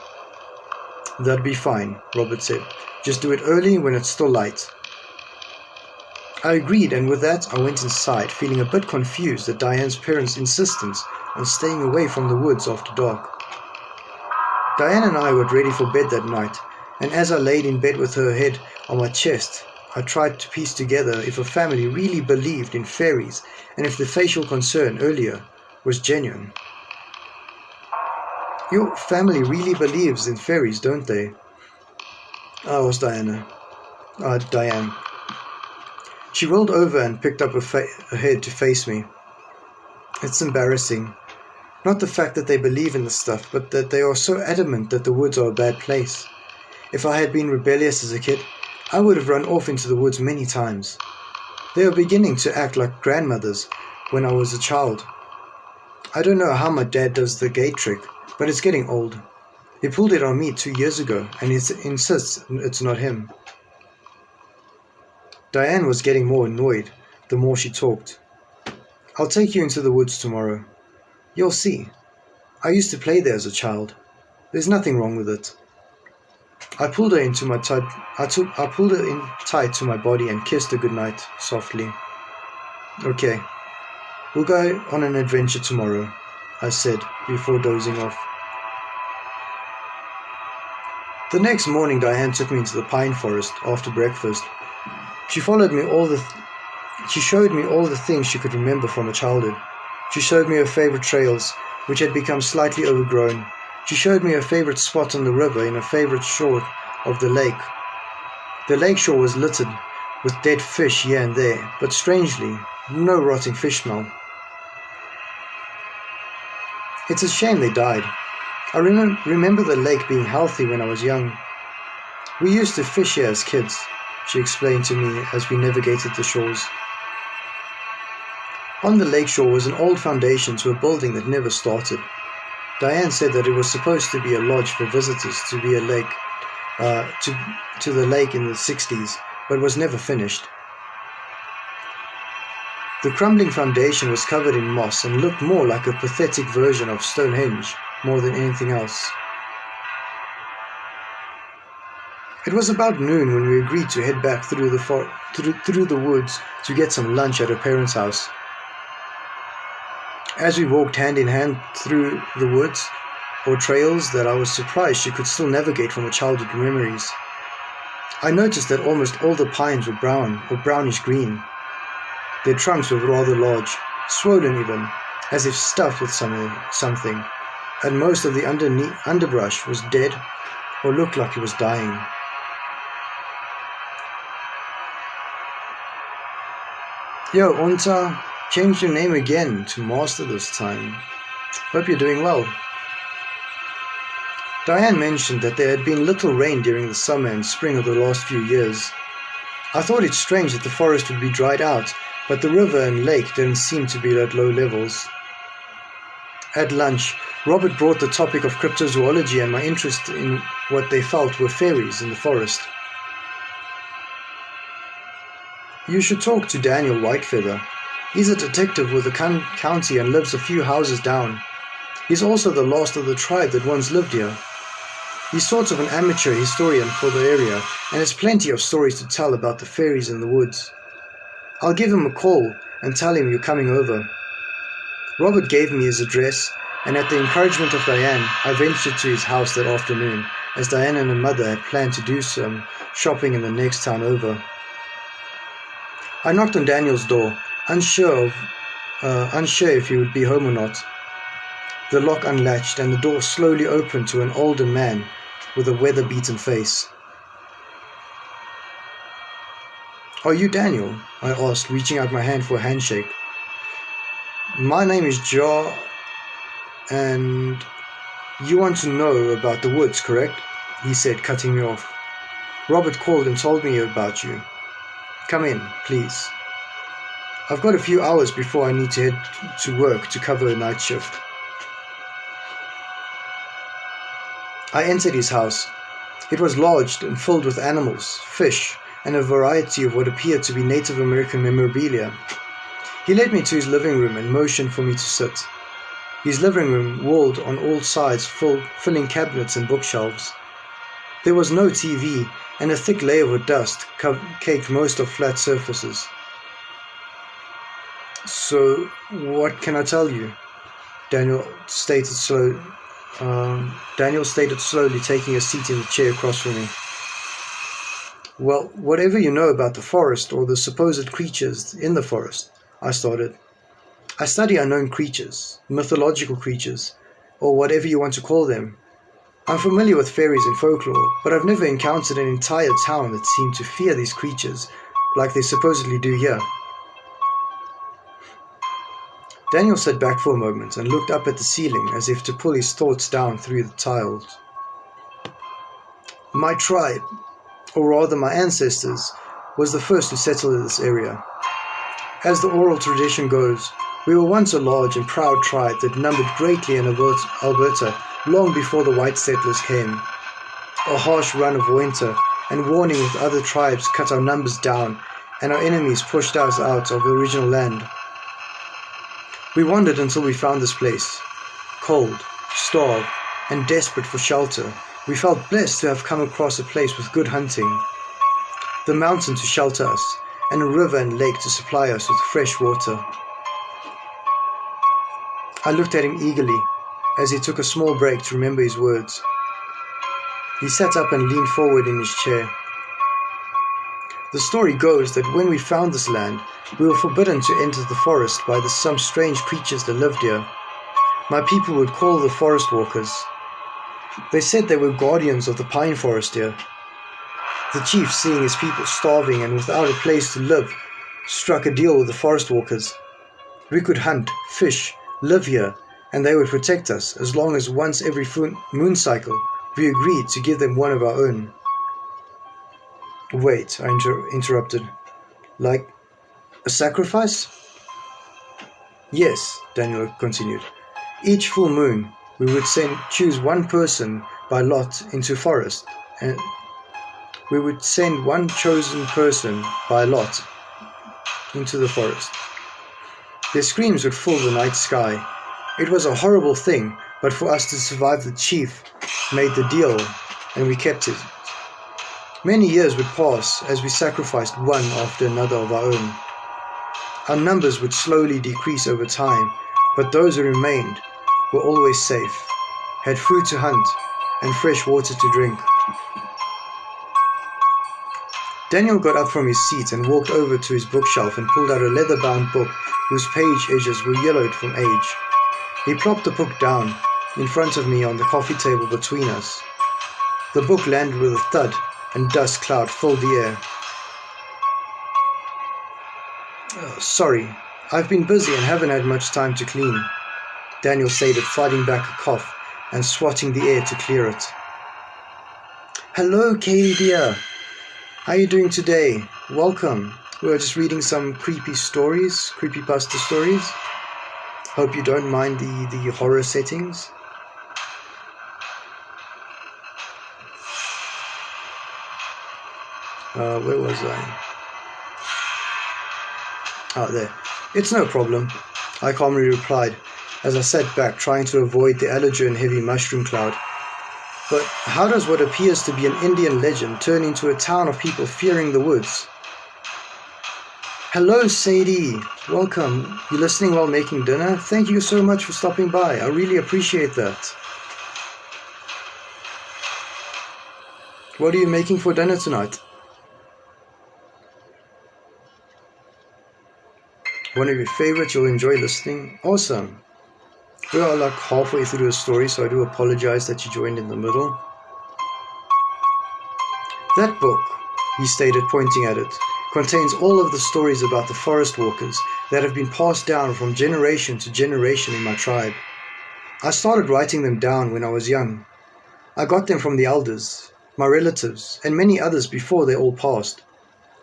That'd be fine, Robert said. Just do it early when it's still light. I agreed, and with that I went inside, feeling a bit confused at Diane's parents' insistence on staying away from the woods after dark. Diane and I got ready for bed that night, and as I laid in bed with her head on my chest, I tried to piece together if a family really believed in fairies and if the facial concern earlier was genuine. Your family really believes in fairies, don't they? Asked Diane. She rolled over and picked up her head to face me. It's embarrassing. Not the fact that they believe in the stuff, but that they are so adamant that the woods are a bad place. If I had been rebellious as a kid, I would have run off into the woods many times. They are beginning to act like grandmothers when I was a child. I don't know how my dad does the gate trick, but it's getting old. He pulled it on me 2 years ago, and he insists it's not him. Diane was getting more annoyed the more she talked. I'll take you into the woods tomorrow. You'll see. I used to play there as a child. There's nothing wrong with it. I pulled her in tight to my body and kissed her goodnight softly. Okay, we'll go on an adventure tomorrow, I said before dozing off. The next morning Diane took me into the pine forest after breakfast. She showed me all the things she could remember from her childhood. She showed me her favorite trails, which had become slightly overgrown. She showed me her favorite spot on the river in her favorite shore of the lake. The lakeshore was littered with dead fish here and there, but strangely, no rotting fish smell. It's a shame they died. I remember the lake being healthy when I was young. We used to fish here as kids, she explained to me as we navigated the shores. On the lakeshore was an old foundation to a building that never started. Diane said that it was supposed to be a lodge for visitors to the lake in the 60s, but was never finished. The crumbling foundation was covered in moss and looked more like a pathetic version of Stonehenge more than anything else. It was about noon when we agreed to head back through the woods to get some lunch at her parents' house. As we walked hand in hand through the woods, or trails that I was surprised she could still navigate from her childhood memories, I noticed that almost all the pines were brown or brownish green. Their trunks were rather large, swollen even, as if stuffed with something, and most of the underbrush was dead or looked like it was dying. Yo, Onta, changed your name again to Master this time. Hope you're doing well. Diane mentioned that there had been little rain during the summer and spring of the last few years. I thought it strange that the forest would be dried out, but the river and lake didn't seem to be at low levels. At lunch, Robert brought the topic of cryptozoology and my interest in what they felt were fairies in the forest. You should talk to Daniel Whitefeather. He's a detective with the county and lives a few houses down. He's also the last of the tribe that once lived here. He's sort of an amateur historian for the area and has plenty of stories to tell about the fairies in the woods. I'll give him a call and tell him you're coming over. Robert gave me his address, and at the encouragement of Diane, I ventured to his house that afternoon, as Diane and her mother had planned to do some shopping in the next town over. I knocked on Daniel's door, unsure if he would be home or not. The lock unlatched and the door slowly opened to an older man with a weather-beaten face. Are you Daniel? I asked, reaching out my hand for a handshake. My name is And you want to know about the woods, correct? He said, cutting me off. Robert called and told me about you. Come in, please. I've got a few hours before I need to head to work to cover a night shift. I entered his house. It was large and filled with animals, fish, and a variety of what appeared to be Native American memorabilia. He led me to his living room and motioned for me to sit. His living room walled on all sides, filling cabinets and bookshelves. There was no TV, and a thick layer of dust caked most of flat surfaces. So, what can I tell you? Daniel stated slowly, taking a seat in the chair across from me. Well, whatever you know about the forest or the supposed creatures in the forest, I started. I study unknown creatures, mythological creatures, or whatever you want to call them. I'm familiar with fairies and folklore, but I've never encountered an entire town that seemed to fear these creatures like they supposedly do here. Daniel sat back for a moment and looked up at the ceiling as if to pull his thoughts down through the tiles. My tribe, or rather my ancestors, was the first to settle in this area. As the oral tradition goes, we were once a large and proud tribe that numbered greatly in Alberta long before the white settlers came. A harsh run of winter and warring with other tribes cut our numbers down, and our enemies pushed us out of the original land. We wandered until we found this place. Cold, starved, and desperate for shelter, we felt blessed to have come across a place with good hunting, the mountain to shelter us, and a river and lake to supply us with fresh water. I looked at him eagerly as he took a small break to remember his words. He sat up and leaned forward in his chair. The story goes that when we found this land, we were forbidden to enter the forest by some strange creatures that lived here. My people would call the forest walkers. They said they were guardians of the pine forest here. The chief, seeing his people starving and without a place to live, struck a deal with the forest walkers. We could hunt, fish, live here, and they would protect us as long as once every moon cycle we agreed to give them one of our own. Wait, I interrupted. Like a sacrifice? Yes, Daniel continued. Each full moon, we would choose one person by lot into forest, and we would send one chosen person by lot into the forest. Their screams would fill the night sky. It was a horrible thing, but for us to survive, the chief made the deal, and we kept it. Many years would pass as we sacrificed one after another of our own. Our numbers would slowly decrease over time, but those who remained were always safe, had food to hunt, and fresh water to drink. Daniel got up from his seat and walked over to his bookshelf and pulled out a leather-bound book whose page edges were yellowed from age. He plopped the book down in front of me on the coffee table between us. The book landed with a thud, and dust cloud filled the air. Sorry, I've been busy and haven't had much time to clean, Daniel stated, fighting back a cough and swatting the air to clear it. Hello, Katie dear. How are you doing today? Welcome. We were just reading some creepypasta stories. Hope you don't mind the horror settings. Where was I? Oh, there. It's no problem, I calmly replied, as I sat back trying to avoid the allergen-heavy mushroom cloud. But how does what appears to be an Indian legend turn into a town of people fearing the woods? Hello, Sadie. Welcome. You listening while making dinner? Thank you so much for stopping by. I really appreciate that. What are you making for dinner tonight? One of your favorites you'll enjoy listening? Awesome. We are like halfway through the story, so I do apologize that you joined in the middle. That book, he stated, pointing at it, contains all of the stories about the forest walkers that have been passed down from generation to generation in my tribe. I started writing them down when I was young. I got them from the elders, my relatives, and many others before they all passed.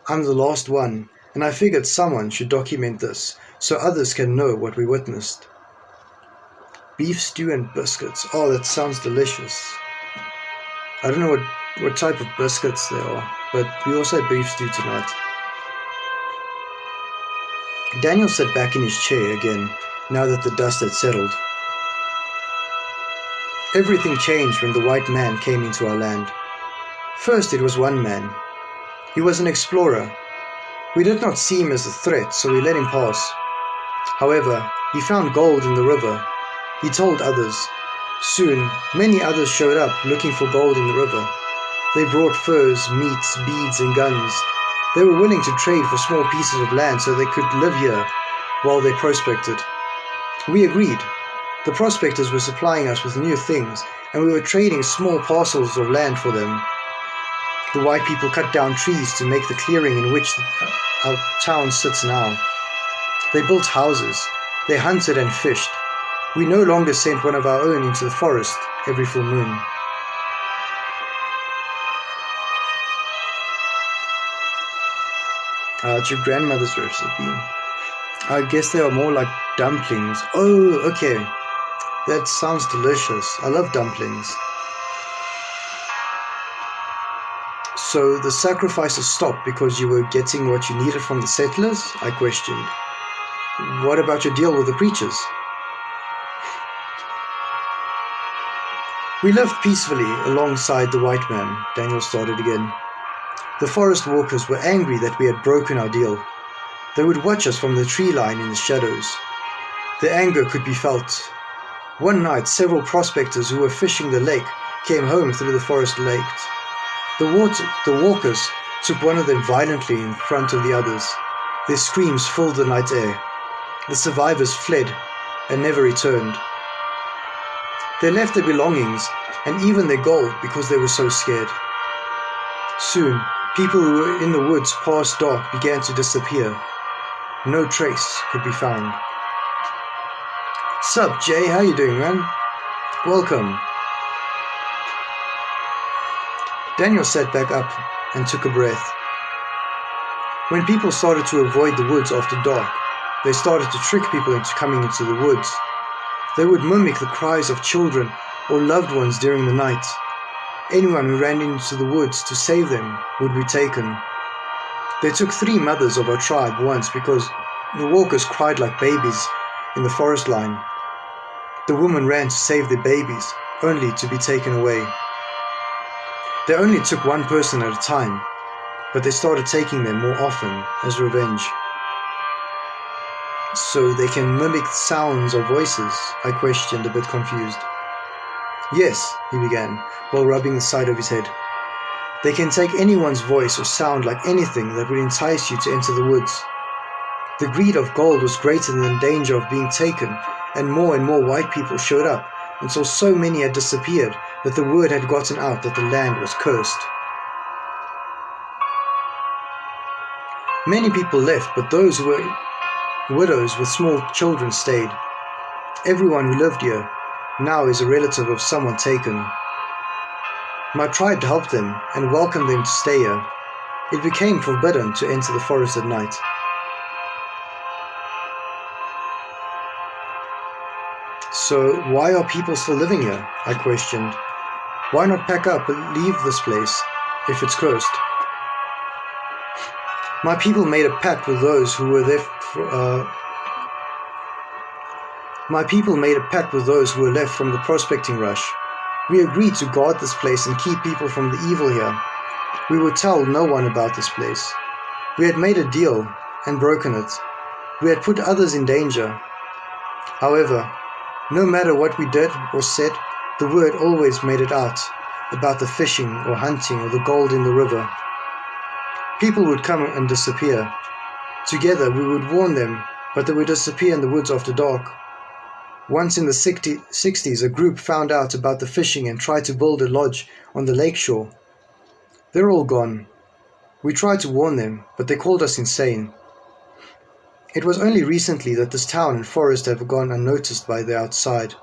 I'm the last one, and I figured someone should document this so others can know what we witnessed. Beef stew and biscuits. Oh, that sounds delicious. I don't know what type of biscuits they are, but we also had beef stew tonight. Daniel sat back in his chair again, now that the dust had settled. Everything changed when the white man came into our land. First it was one man. He was an explorer. We did not see him as a threat, so we let him pass. However, he found gold in the river. He told others. Soon, many others showed up looking for gold in the river. They brought furs, meats, beads, and guns. They were willing to trade for small pieces of land so they could live here while they prospected. We agreed. The prospectors were supplying us with new things, and we were trading small parcels of land for them. The white people cut down trees to make the clearing in which our town sits now. They built houses. They hunted and fished. We no longer sent one of our own into the forest every full moon. It's your grandmother's recipe. I guess they are more like dumplings. Oh, okay. That sounds delicious. I love dumplings. So the sacrifices stopped because you were getting what you needed from the settlers? I questioned. What about your deal with the preachers? We lived peacefully alongside the white man, Daniel started again. The forest walkers were angry that we had broken our deal. They would watch us from the tree line in the shadows. The anger could be felt. One night, several prospectors who were fishing the lake came home through the forest lake. The walkers took one of them violently in front of the others. Their screams filled the night air. The survivors fled and never returned. They left their belongings and even their gold because they were so scared. Soon, people who were in the woods past dark began to disappear. No trace could be found. Sup, Jay? How you doing, man? Welcome. Daniel sat back up and took a breath. When people started to avoid the woods after dark, they started to trick people into coming into the woods. They would mimic the cries of children or loved ones during the night. Anyone who ran into the woods to save them would be taken. They took 3 mothers of our tribe once because the walkers cried like babies in the forest line. The women ran to save their babies, only to be taken away. They only took one person at a time, but they started taking them more often as revenge. So they can mimic sounds or voices? I questioned, a bit confused. Yes, he began, while rubbing the side of his head. They can take anyone's voice or sound like anything that would entice you to enter the woods. The greed of gold was greater than the danger of being taken, and more white people showed up until so many had disappeared that the word had gotten out that the land was cursed. Many people left, but those who were widows with small children stayed. Everyone who lived here now is a relative of someone taken. My tribe helped them and welcomed them to stay here. It became forbidden to enter the forest at night. So why are people still living here? I questioned. Why not pack up and leave this place if it's cursed? My people made a pact with those who were left from the prospecting rush. We agreed to guard this place and keep people from the evil here. We would tell no one about this place. We had made a deal and broken it. We had put others in danger. However, no matter what we did or said, the word always made it out about the fishing or hunting or the gold in the river. People would come and disappear. Together we would warn them, but they would disappear in the woods after dark. Once in the 60s, a group found out about the fishing and tried to build a lodge on the lakeshore. They're all gone. We tried to warn them, but they called us insane. It was only recently that this town and forest have gone unnoticed by the outside.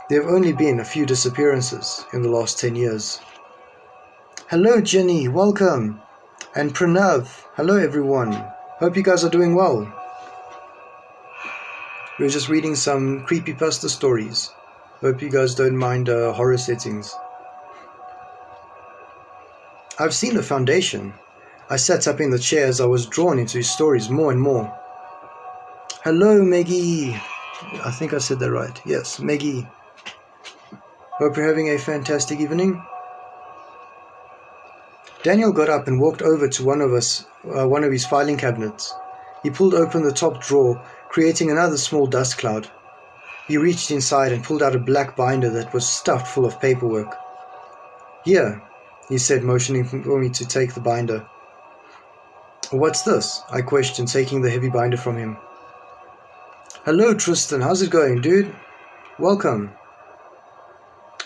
There have only been a few disappearances in the last 10 years. Hello Jenny, welcome! And Pranav, hello everyone. Hope you guys are doing well. We're just reading some creepypasta stories. Hope you guys don't mind horror settings. I've seen the foundation. I sat up in the chair as I was drawn into his stories more and more. Hello Maggie. I think I said that right. Yes, Maggie. Hope you're having a fantastic evening. Daniel got up and walked over to one of his filing cabinets. He pulled open the top drawer, creating another small dust cloud. He reached inside and pulled out a black binder that was stuffed full of paperwork. Here, he said, motioning for me to take the binder. What's this? I questioned, taking the heavy binder from him. Hello Tristan, how's it going, dude? Welcome.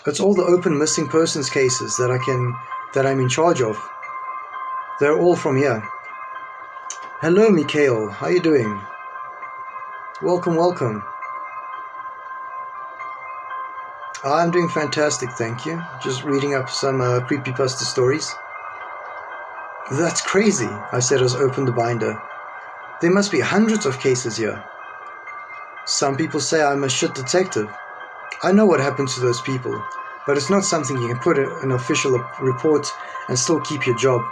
It's all the open missing persons cases that I'm in charge of. They're all from here. Hello Mikhail, how you doing? Welcome, welcome. I'm doing fantastic, thank you. Just reading up some creepypasta stories. That's crazy, I said as I opened the binder. There must be hundreds of cases here. Some people say I'm a shit detective. I know what happened to those people, but it's not something you can put in an official report and still keep your job.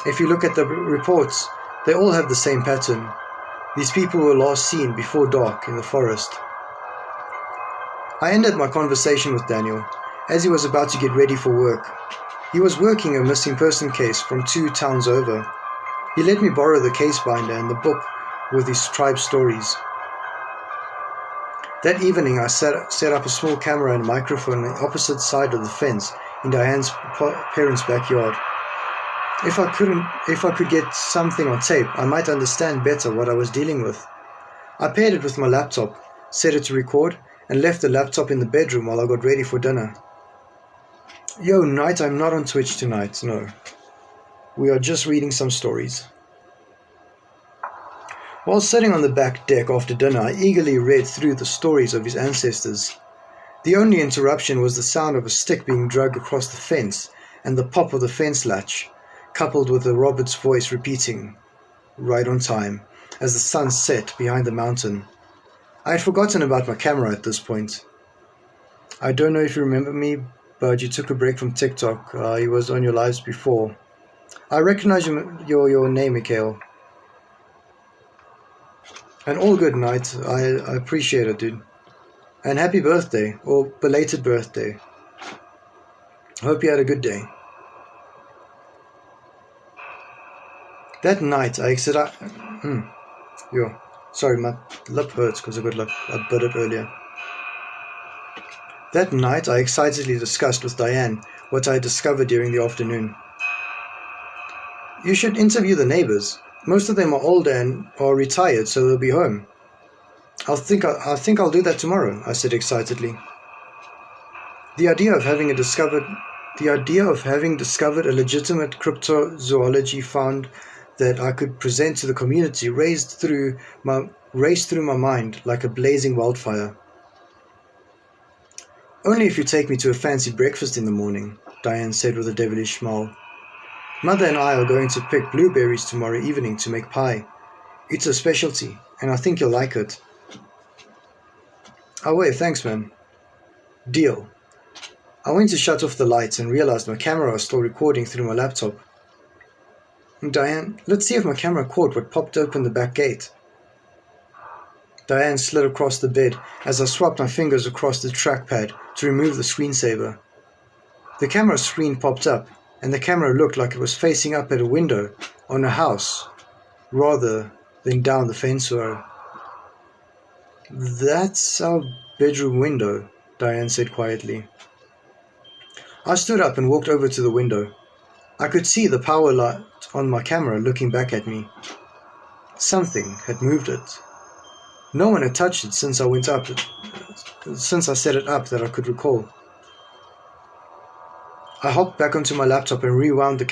If you look at the reports, they all have the same pattern. These people were last seen before dark in the forest. I ended my conversation with Daniel as he was about to get ready for work. He was working a missing person case from 2 towns over. He let me borrow the case binder and the book with his tribe stories. That evening I set up a small camera and microphone on the opposite side of the fence in Diane's parents' backyard. If I could get something on tape, I might understand better what I was dealing with. I paired it with my laptop, set it to record, and left the laptop in the bedroom while I got ready for dinner. Yo, Knight, I'm not on Twitch tonight, no. We are just reading some stories. While sitting on the back deck after dinner, I eagerly read through the stories of his ancestors. The only interruption was the sound of a stick being dragged across the fence and the pop of the fence latch, coupled with the Robert's voice repeating, "Right on time," as the sun set behind the mountain. I had forgotten about my camera at this point. I don't know if you remember me, but you took a break from TikTok. He was on your lives before. I recognize your name, Mikhail. And all good, Knight. I appreciate it, dude. And happy birthday, or belated birthday. Hope you had a good day. That night, I exited... Sorry, my lip hurts because I bit it earlier. That night, I excitedly discussed with Diane what I had discovered during the afternoon. You should interview the neighbors. Most of them are older and are retired, so they'll be home. I think I'll do that tomorrow, I said excitedly. The idea of having discovered a legitimate cryptozoology found that I could present to the community raced through my mind like a blazing wildfire. Only if you take me to a fancy breakfast in the morning, Diane said with a devilish smile. Mother and I are going to pick blueberries tomorrow evening to make pie. It's a specialty, and I think you'll like it. Oh wait, thanks man. Deal. I went to shut off the lights and realized my camera was still recording through my laptop. Diane, let's see if my camera caught what popped open the back gate. Diane slid across the bed as I swapped my fingers across the trackpad to remove the screensaver. The camera screen popped up, and the camera looked like it was facing up at a window on a house, rather than down the fence row. That's our bedroom window, Diane said quietly. I stood up and walked over to the window. I could see the power light on my camera looking back at me. Something had moved it. No one had touched it since I set it up that I could recall. I hopped back onto my laptop and rewound the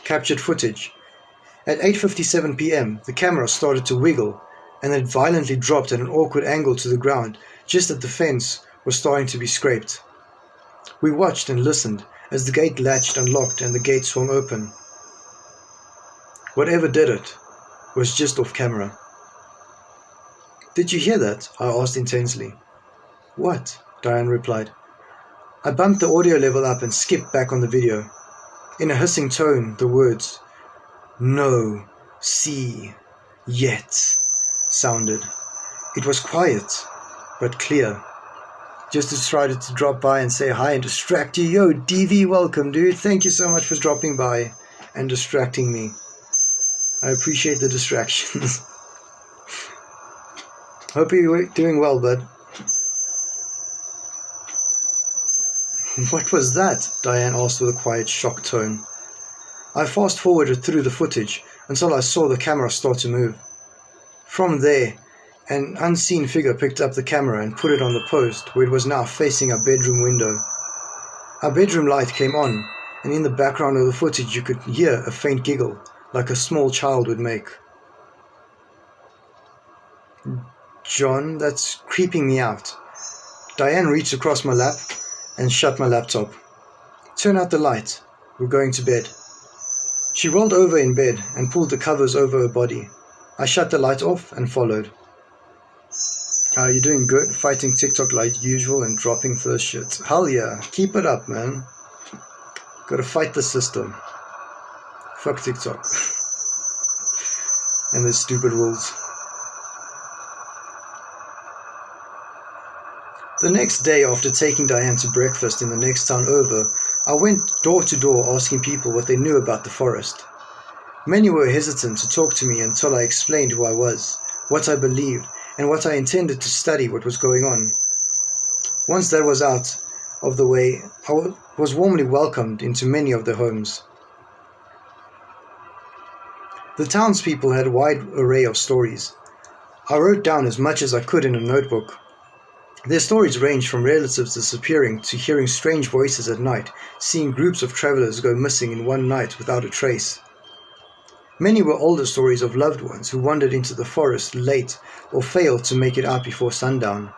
captured footage. At 8:57 p.m., the camera started to wiggle, and then violently dropped at an awkward angle to the ground, just as the fence was starting to be scraped. We watched and listened as the gate latched unlocked and the gate swung open. Whatever did it was just off camera. "Did you hear that?" I asked intensely. "What?" Diane replied. I bumped the audio level up and skipped back on the video. In a hissing tone, the words, "No, see, yet," sounded. It was quiet, but clear. Just decided to drop by and say hi and distract you. Yo, DV, welcome, dude. Thank you so much for dropping by and distracting me. I appreciate the distractions. Hope you're doing well, bud. "What was that?" Diane asked with a quiet, shocked tone. I fast-forwarded through the footage until I saw the camera start to move. From there, an unseen figure picked up the camera and put it on the post where it was now facing our bedroom window. Our bedroom light came on, and in the background of the footage you could hear a faint giggle, like a small child would make. "John, that's creeping me out." Diane reached across my lap and shut my laptop. "Turn out the light. We're going to bed." She rolled over in bed and pulled the covers over her body. I shut the light off and followed. "You're doing good, fighting TikTok like usual and dropping first shit. Hell yeah, keep it up, man. Gotta fight the system. Fuck TikTok. And their stupid rules." The next day, after taking Diane to breakfast in the next town over, I went door to door asking people what they knew about the forest. Many were hesitant to talk to me until I explained who I was, what I believed, and what I intended to study what was going on. Once that was out of the way, I was warmly welcomed into many of their homes. The townspeople had a wide array of stories. I wrote down as much as I could in a notebook. Their stories ranged from relatives disappearing to hearing strange voices at night, seeing groups of travelers go missing in one night without a trace. Many were older stories of loved ones who wandered into the forest late or failed to make it out before sundown.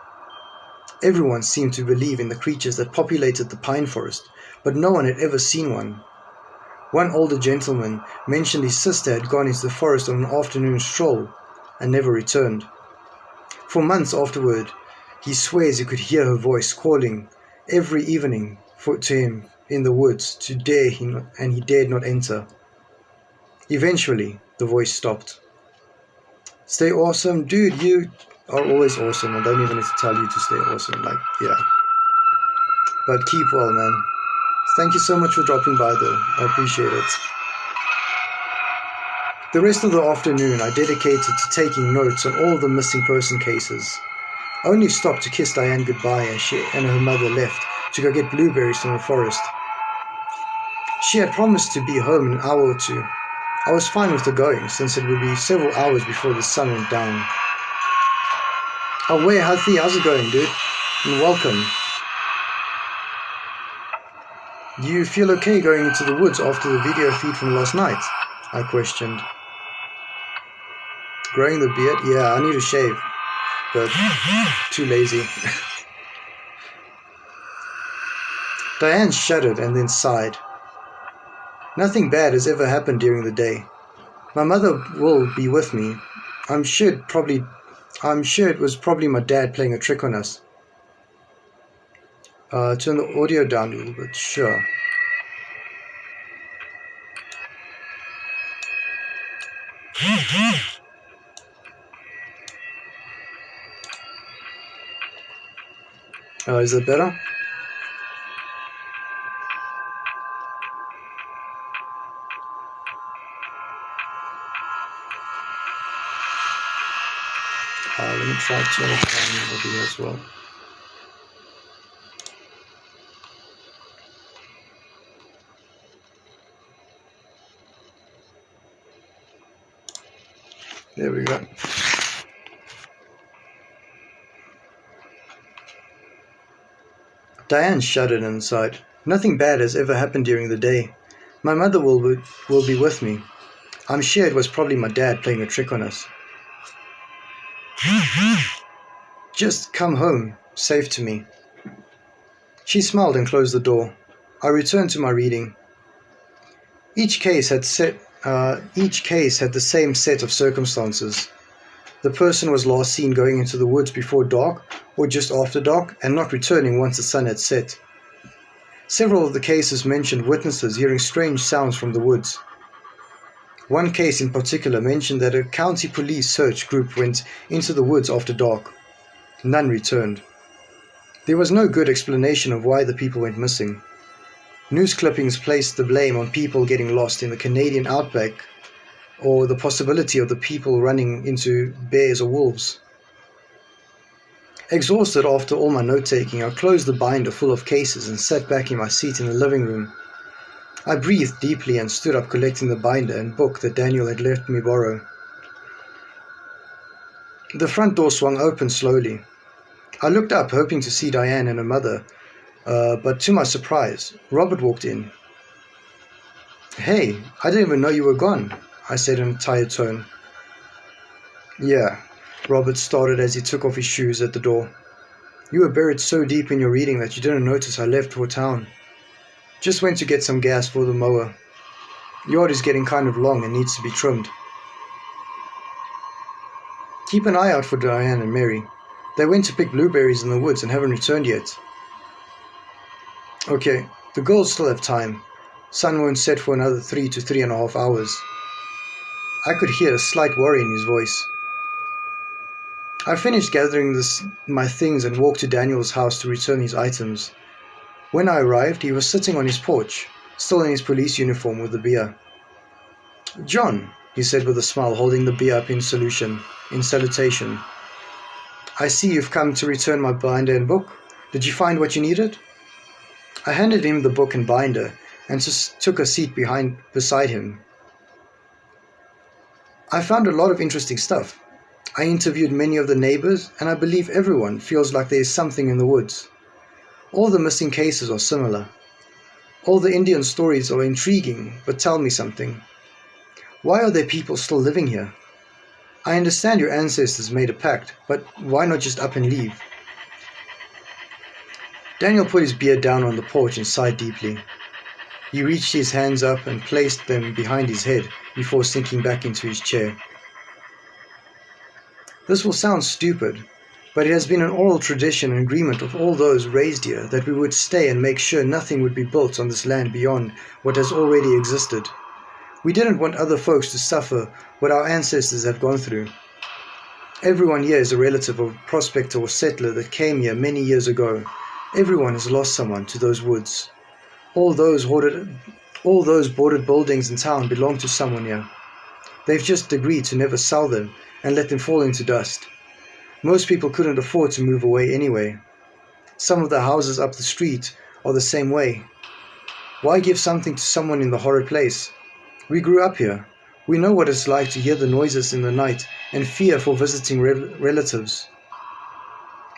Everyone seemed to believe in the creatures that populated the pine forest, but no one had ever seen one. One older gentleman mentioned his sister had gone into the forest on an afternoon stroll and never returned. For months afterward, he swears he could hear her voice calling every evening to him in the woods and he dared not enter. Eventually, the voice stopped. "Stay awesome." Dude, you are always awesome. I don't even need to tell you to stay awesome. Yeah. But keep well, man. Thank you so much for dropping by, though. I appreciate it. The rest of the afternoon I dedicated to taking notes on all the missing person cases. I only stopped to kiss Diane goodbye as she and her mother left to go get blueberries from the forest. She had promised to be home in an hour or two. I was fine with her going, since it would be several hours before the sun went down. "Oh, wait, Hathi, how's it going, dude? And welcome. Do you feel okay going into the woods after the video feed from last night?" I questioned. "Growing the beard? Yeah, I need to shave, but too lazy." Diane shuddered and then sighed. "Nothing bad has ever happened during the day. My mother will be with me. I'm sure it was probably my dad playing a trick on us." Turn the audio down a little bit, sure. Is that better? Let me try to turn it down over here as well. There we go. Diane shuddered and sighed. "Nothing bad has ever happened during the day. My mother will be with me. I'm sure it was probably my dad playing a trick on us. Just come home, safe to me." She smiled and closed the door. I returned to my reading. Each case had the same set of circumstances. The person was last seen going into the woods before dark or just after dark and not returning once the sun had set. Several of the cases mentioned witnesses hearing strange sounds from the woods. One case in particular mentioned that a county police search group went into the woods after dark. None returned. There was no good explanation of why the people went missing. News clippings placed the blame on people getting lost in the Canadian outback or the possibility of the people running into bears or wolves. Exhausted after all my note-taking, I closed the binder full of cases and sat back in my seat in the living room. I breathed deeply and stood up collecting the binder and book that Daniel had let me borrow. The front door swung open slowly. I looked up, hoping to see Diane and her mother, but to my surprise, Robert walked in. "Hey, I didn't even know you were gone," I said in a tired tone. "Yeah," Robert started as he took off his shoes at the door. "You were buried so deep in your reading that you didn't notice I left for town. Just went to get some gas for the mower. Yard is getting kind of long and needs to be trimmed. Keep an eye out for Diane and Mary. They went to pick blueberries in the woods and haven't returned yet." "Okay, the girls still have time. Sun won't set for another 3 to 3.5 hours. I could hear a slight worry in his voice. I finished gathering my things and walked to Daniel's house to return his items. When I arrived, he was sitting on his porch, still in his police uniform with the beer. "John," he said with a smile, holding the beer up in salutation. "I see you've come to return my binder and book. Did you find what you needed?" I handed him the book and binder and just took a seat beside him. "I found a lot of interesting stuff. I interviewed many of the neighbors, and I believe everyone feels like there is something in the woods. All the missing cases are similar. All the Indian stories are intriguing, but tell me something. Why are there people still living here? I understand your ancestors made a pact, but why not just up and leave?" Daniel put his beer down on the porch and sighed deeply. He reached his hands up and placed them behind his head before sinking back into his chair. "This will sound stupid, but it has been an oral tradition and agreement of all those raised here that we would stay and make sure nothing would be built on this land beyond what has already existed. We didn't want other folks to suffer what our ancestors have gone through. Everyone here is a relative of a prospector or settler that came here many years ago. Everyone has lost someone to those woods. All those boarded buildings in town belong to someone here. They've just agreed to never sell them and let them fall into dust. Most people couldn't afford to move away anyway. Some of the houses up the street are the same way. Why give something to someone in the horrid place? We grew up here. We know what it's like to hear the noises in the night and fear for visiting relatives.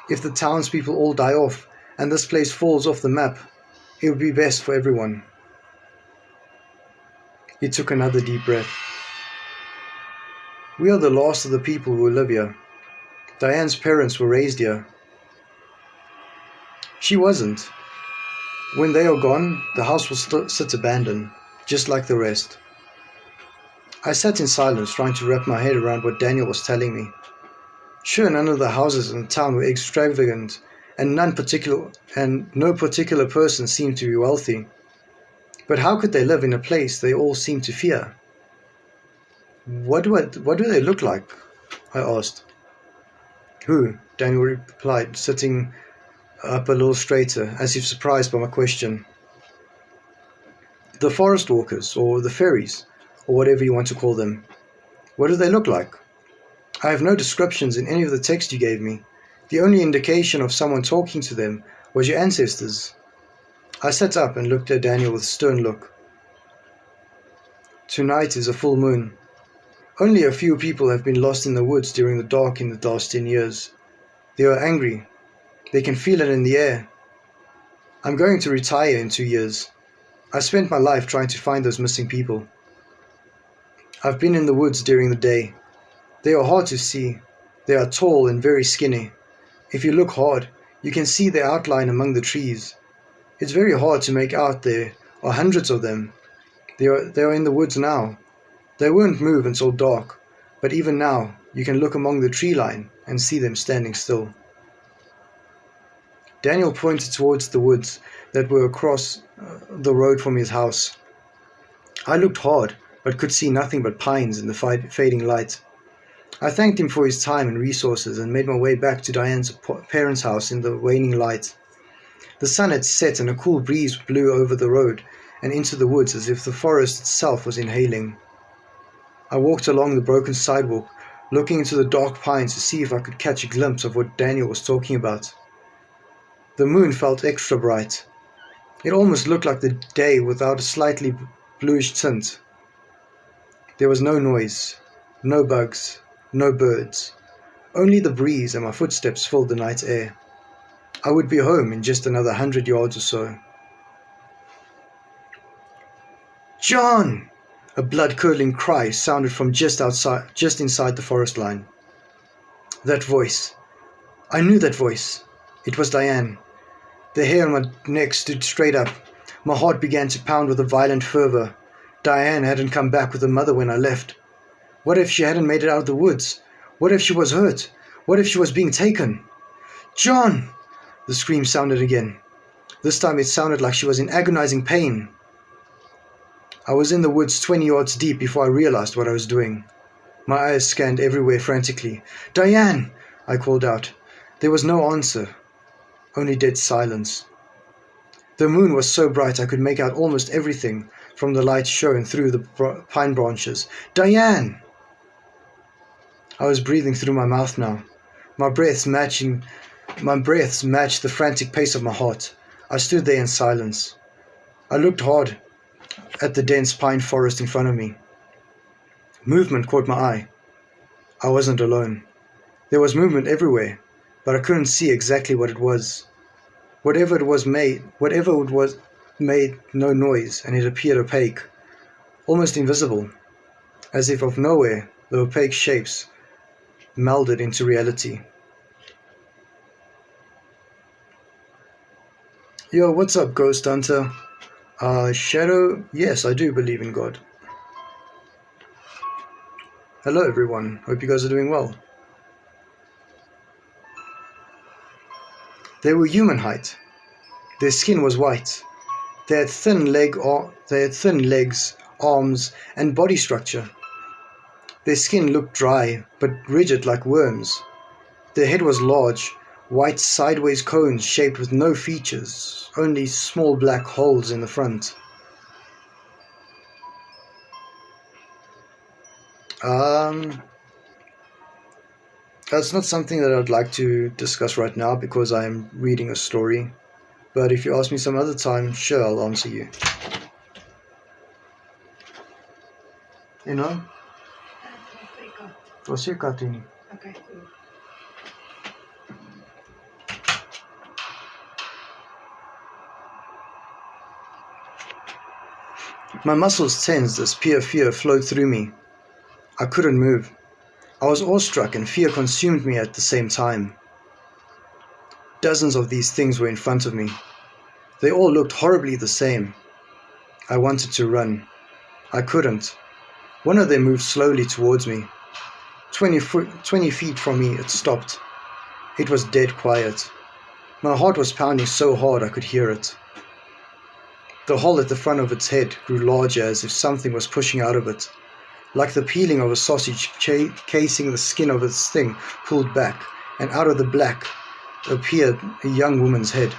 If the townspeople all die off and this place falls off the map, it would be best for everyone." He took another deep breath. "We are the last of the people who live here. Diane's parents were raised here. She wasn't. When they are gone, the house will sit abandoned, just like the rest." I sat in silence, trying to wrap my head around what Daniel was telling me. Sure, none of the houses in the town were extravagant, and no particular person seemed to be wealthy. But how could they live in a place they all seemed to fear? What do they look like?" I asked. "Who?" Daniel replied, sitting up a little straighter, as if surprised by my question. "The forest walkers, or the fairies, or whatever you want to call them. What do they look like?" "I have no descriptions in any of the text you gave me. The only indication of someone talking to them was your ancestors." I sat up and looked at Daniel with a stern look. "Tonight is a full moon. Only a few people have been lost in the woods during the dark in the last 10 years. They are angry. They can feel it in the air. I'm going to retire in 2 years. I spent my life trying to find those missing people. I've been in the woods during the day. They are hard to see. They are tall and very skinny. If you look hard, you can see their outline among the trees. It's very hard to make out there are hundreds of them. They are in the woods now. They won't move until dark, but even now you can look among the tree line and see them standing still. Daniel pointed towards the woods that were across the road from his house. I looked hard, but could see nothing but pines in the fading light. I thanked him for his time and resources and made my way back to Diane's parents' house in the waning light. The sun had set and a cool breeze blew over the road and into the woods as if the forest itself was inhaling. I walked along the broken sidewalk, looking into the dark pines to see if I could catch a glimpse of what Daniel was talking about. The moon felt extra bright. It almost looked like the day without a slightly bluish tint. There was no noise, no bugs, no birds. Only the breeze and my footsteps filled the night air. I would be home in just another 100 yards or so. "John!" A blood-curdling cry sounded from just inside the forest line. That voice. I knew that voice. It was Diane. The hair on my neck stood straight up. My heart began to pound with a violent fervor. Diane hadn't come back with her mother when I left. What if she hadn't made it out of the woods? What if she was hurt? What if she was being taken? "John!" The scream sounded again. This time it sounded like she was in agonizing pain. I was in the woods 20 yards deep before I realized what I was doing. My eyes scanned everywhere frantically. "Diane!" I called out. There was no answer, only dead silence. The moon was so bright I could make out almost everything from the light shone through the pine branches. "Diane!" I was breathing through my mouth now. My breaths matched the frantic pace of my heart. I stood there in silence. I looked hard at the dense pine forest in front of me. Movement caught my eye. I wasn't alone. There was movement everywhere, but I couldn't see exactly what it was. Whatever it was made no noise, and it appeared opaque, almost invisible, as if of nowhere the opaque shapes melded into reality. Yo, what's up, Ghost Hunter? Shadow, yes, I do believe in God. Hello everyone, hope you guys are doing well. They were human height. Their skin was white. They had thin legs, arms, and body structure. Their skin looked dry, but rigid like worms. Their head was large, white sideways cones shaped with no features, only small black holes in the front. That's not something that I'd like to discuss right now because I'm reading a story. But if you ask me some other time, sure, I'll answer you. You know? What's your cutting? Okay, cool. My muscles tensed as pure fear flowed through me. I couldn't move. I was awestruck and fear consumed me at the same time. Dozens of these things were in front of me. They all looked horribly the same. I wanted to run. I couldn't. One of them moved slowly towards me. 20 feet from me it stopped. It was dead quiet. My heart was pounding so hard I could hear it. The hole at the front of its head grew larger as if something was pushing out of it. Like the peeling of a sausage casing the skin of its thing pulled back, and out of the black appeared a young woman's head.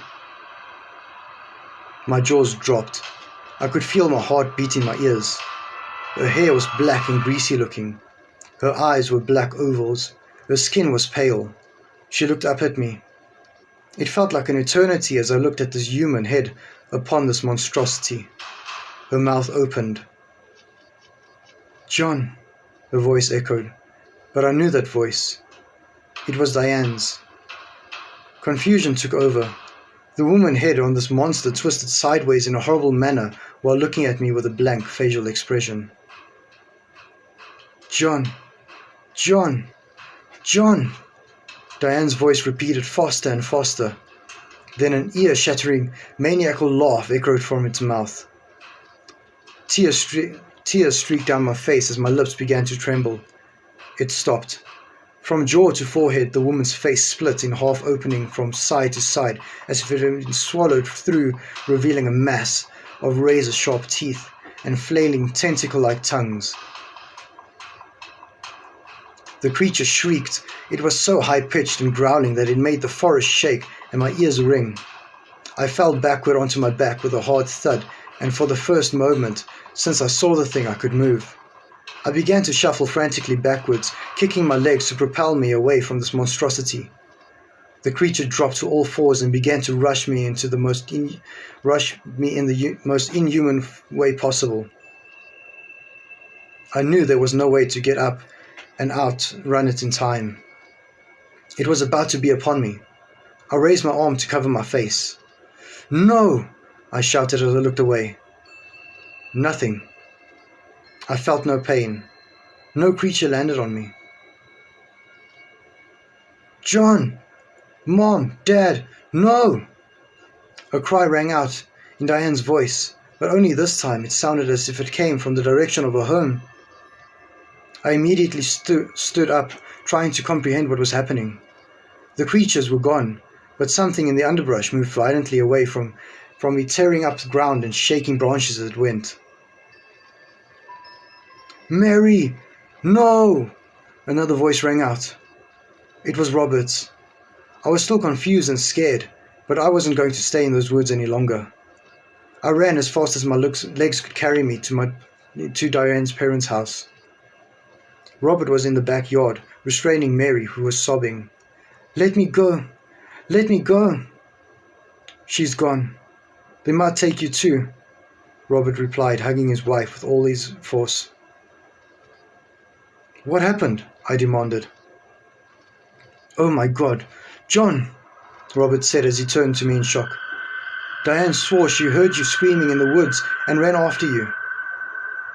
My jaws dropped. I could feel my heart beat in my ears. Her hair was black and greasy looking. Her eyes were black ovals. Her skin was pale. She looked up at me. It felt like an eternity as I looked at this human head upon this monstrosity. Her mouth opened. "John," her voice echoed, but I knew that voice. It was Diane's. Confusion took over. The woman head on this monster twisted sideways in a horrible manner while looking at me with a blank facial expression. "John, John, John," Diane's voice repeated faster and faster. Then an ear-shattering, maniacal laugh echoed from its mouth. Tears streaked down my face as my lips began to tremble. It stopped. From jaw to forehead, the woman's face split in half opening from side to side, as if it had been swallowed through, revealing a mass of razor-sharp teeth and flailing tentacle-like tongues. The creature shrieked. It was so high-pitched and growling that it made the forest shake and my ears ring. I fell backward onto my back with a hard thud, and for the first moment since I saw the thing, I could move. I began to shuffle frantically backwards, kicking my legs to propel me away from this monstrosity. The creature dropped to all fours and began to rush me in the most inhuman way possible. I knew there was no way to get up and outrun it in time. It was about to be upon me. I raised my arm to cover my face. "No!" I shouted as I looked away. Nothing. I felt no pain. No creature landed on me. "John! Mom! Dad! No!" A cry rang out in Diane's voice, but only this time it sounded as if it came from the direction of her home. I immediately stood up, trying to comprehend what was happening. The creatures were gone, but something in the underbrush moved violently away from me, tearing up the ground and shaking branches as it went. "Mary! No!" Another voice rang out. It was Robert's. I was still confused and scared, but I wasn't going to stay in those woods any longer. I ran as fast as my legs could carry me to Diane's parents' house. Robert was in the backyard, restraining Mary, who was sobbing. "Let me go! Let me go!" "She's gone. They might take you too," Robert replied, hugging his wife with all his force. "What happened?" I demanded. "Oh my God! John!" Robert said as he turned to me in shock. "Diane swore she heard you screaming in the woods and ran after you.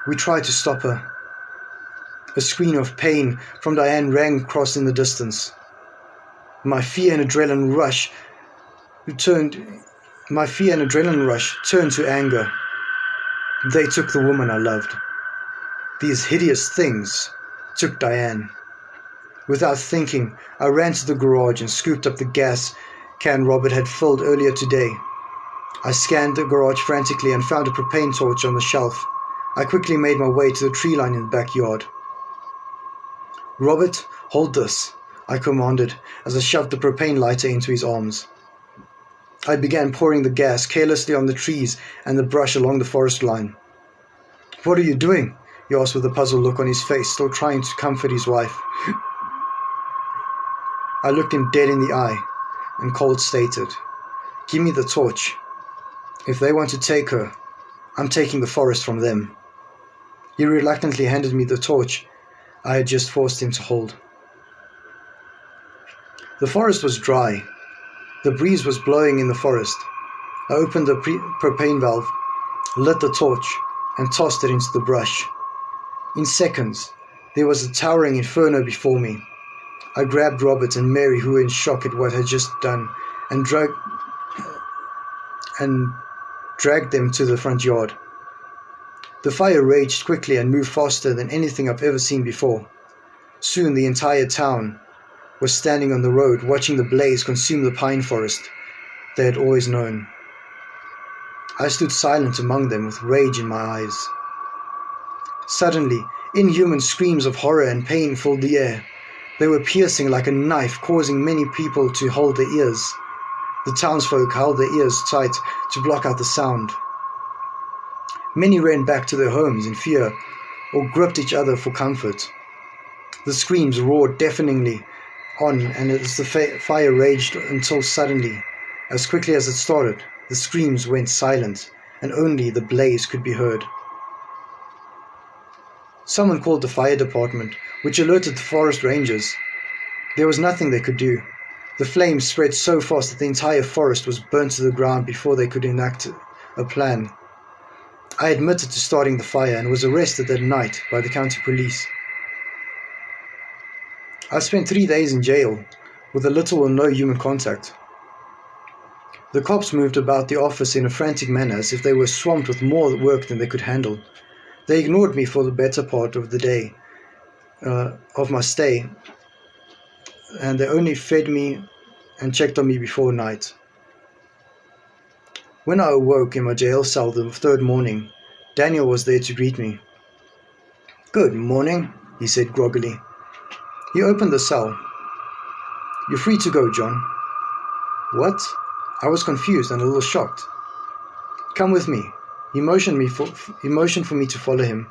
We tried to stop her." A scream of pain from Diane rang across in the distance. My fear and adrenaline rush turned to anger. They took the woman I loved. These hideous things took Diane. Without thinking, I ran to the garage and scooped up the gas can Robert had filled earlier today. I scanned the garage frantically and found a propane torch on the shelf. I quickly made my way to the tree line in the backyard. "Robert, hold this," I commanded as I shoved the propane lighter into his arms. I began pouring the gas carelessly on the trees and the brush along the forest line. "What are you doing?" he asked with a puzzled look on his face, still trying to comfort his wife. I looked him dead in the eye and cold stated, "Give me the torch. If they want to take her, I'm taking the forest from them." He reluctantly handed me the torch I had just forced him to hold. The forest was dry. The breeze was blowing in the forest. I opened the propane valve, lit the torch, and tossed it into the brush. In seconds, there was a towering inferno before me. I grabbed Robert and Mary, who were in shock at what I had just done, and dragged them to the front yard. The fire raged quickly and moved faster than anything I've ever seen before. Soon the entire town was standing on the road, watching the blaze consume the pine forest they had always known. I stood silent among them with rage in my eyes. Suddenly, inhuman screams of horror and pain filled the air. They were piercing like a knife, causing many people to hold their ears. The townsfolk held their ears tight to block out the sound. Many ran back to their homes in fear or gripped each other for comfort. The screams roared deafeningly on, and as the fire raged until suddenly, as quickly as it started, the screams went silent, and only the blaze could be heard. Someone called the fire department, which alerted the forest rangers. There was nothing they could do. The flames spread so fast that the entire forest was burnt to the ground before they could enact a plan. I admitted to starting the fire and was arrested that night by the county police. I spent 3 days in jail with little or no human contact. The cops moved about the office in a frantic manner as if they were swamped with more work than they could handle. They ignored me for the better part of the day, of my stay, and they only fed me and checked on me before night. When I awoke in my jail cell the third morning, Daniel was there to greet me. "Good morning," he said groggily. He opened the cell. "You're free to go, John." "What?" I was confused and a little shocked. "Come with me." He motioned for me to follow him.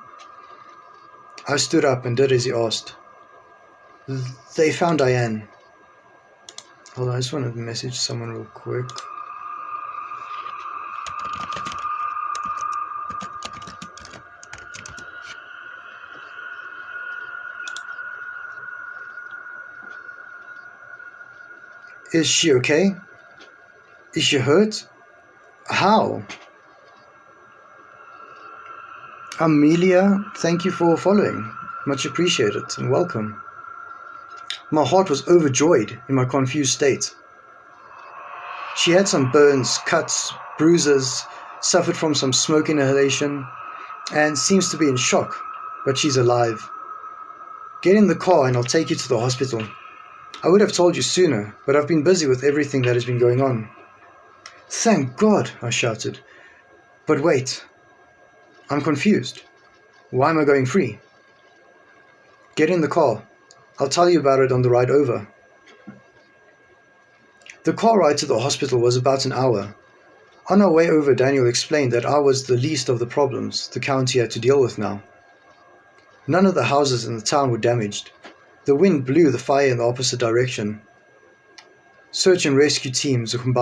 I stood up and did as he asked. They found Diane. Hold on, I just want to message someone real quick. Is she okay? Is she hurt? How? Amelia, thank you for following. Much appreciated and welcome. My heart was overjoyed in my confused state. She had some burns, cuts, bruises, suffered from some smoke inhalation, and seems to be in shock, but she's alive. Get in the car and I'll take you to the hospital. I would have told you sooner, but I've been busy with everything that has been going on. Thank God, I shouted. But wait, I'm confused. Why am I going free? Get in the car. I'll tell you about it on the ride over. The car ride to the hospital was about an hour. On our way over, Daniel explained that I was the least of the problems the county had to deal with now. None of the houses in the town were damaged. The wind blew the fire in the opposite direction. Search and rescue teams were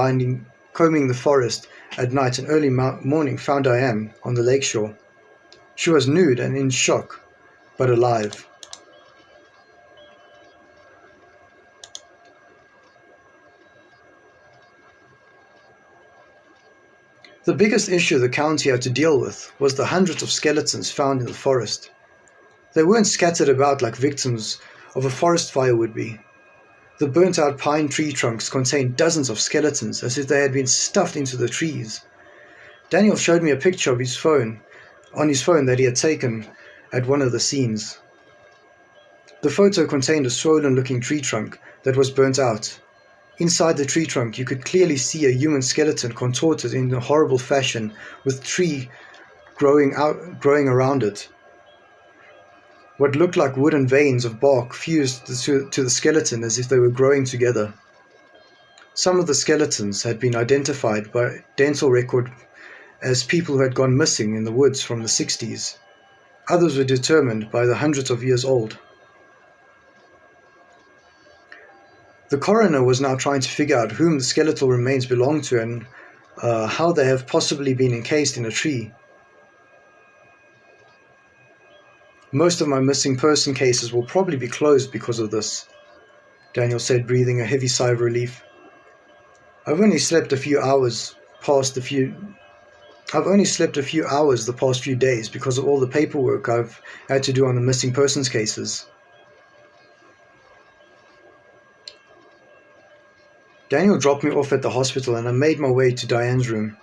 combing the forest at night and early morning found Diane on the lakeshore. She was nude and in shock, but alive. The biggest issue the county had to deal with was the hundreds of skeletons found in the forest. They weren't scattered about like victims of a forest fire would be. The burnt-out pine tree trunks contained dozens of skeletons as if they had been stuffed into the trees. Daniel showed me a picture of his phone that he had taken at one of the scenes. The photo contained a swollen-looking tree trunk that was burnt out. Inside the tree trunk, you could clearly see a human skeleton contorted in a horrible fashion, with tree growing around it. What looked like wooden veins of bark fused to the skeleton as if they were growing together. Some of the skeletons had been identified by dental record as people who had gone missing in the woods from the 60s. Others were determined by the hundreds of years old. The coroner was now trying to figure out whom the skeletal remains belonged to and how they have possibly been encased in a tree. Most of my missing person cases will probably be closed because of this, Daniel said, breathing a heavy sigh of relief. I've only slept a few hours the past few days because of all the paperwork I've had to do on the missing persons cases. Daniel dropped me off at the hospital and I made my way to Diane's room.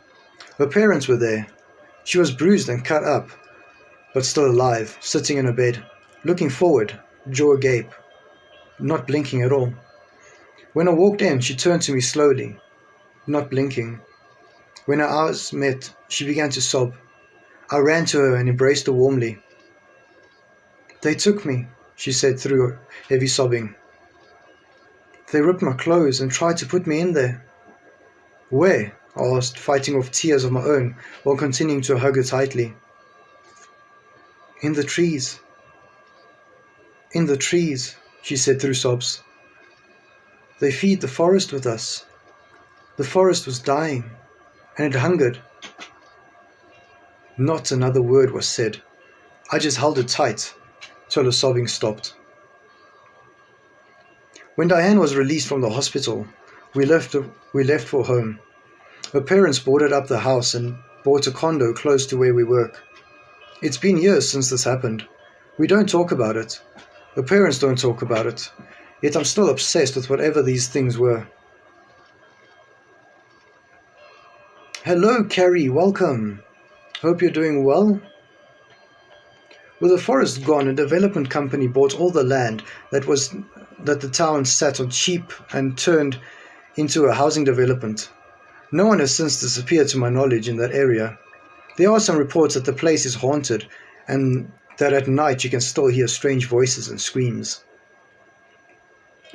Her parents were there. She was bruised and cut up, but still alive, sitting in her bed, looking forward, jaw agape, not blinking at all. When I walked in, she turned to me slowly, not blinking. When our eyes met, she began to sob. I ran to her and embraced her warmly. They took me, she said through heavy sobbing. They ripped my clothes and tried to put me in there. Where? I asked, fighting off tears of my own while continuing to hug her tightly. In the trees. In the trees, she said through sobs. They feed the forest with us. The forest was dying, and it hungered. Not another word was said. I just held her tight till her sobbing stopped. When Diane was released from the hospital, we left for home. Her parents boarded up the house and bought a condo close to where we work. It's been years since this happened. We don't talk about it. Her parents don't talk about it. Yet I'm still obsessed with whatever these things were. Hello, Carrie. Welcome. Hope you're doing well. With the forest gone, a development company bought all the land that the town sat on cheap and turned into a housing development. No one has since disappeared to my knowledge in that area. There are some reports that the place is haunted and that at night you can still hear strange voices and screams.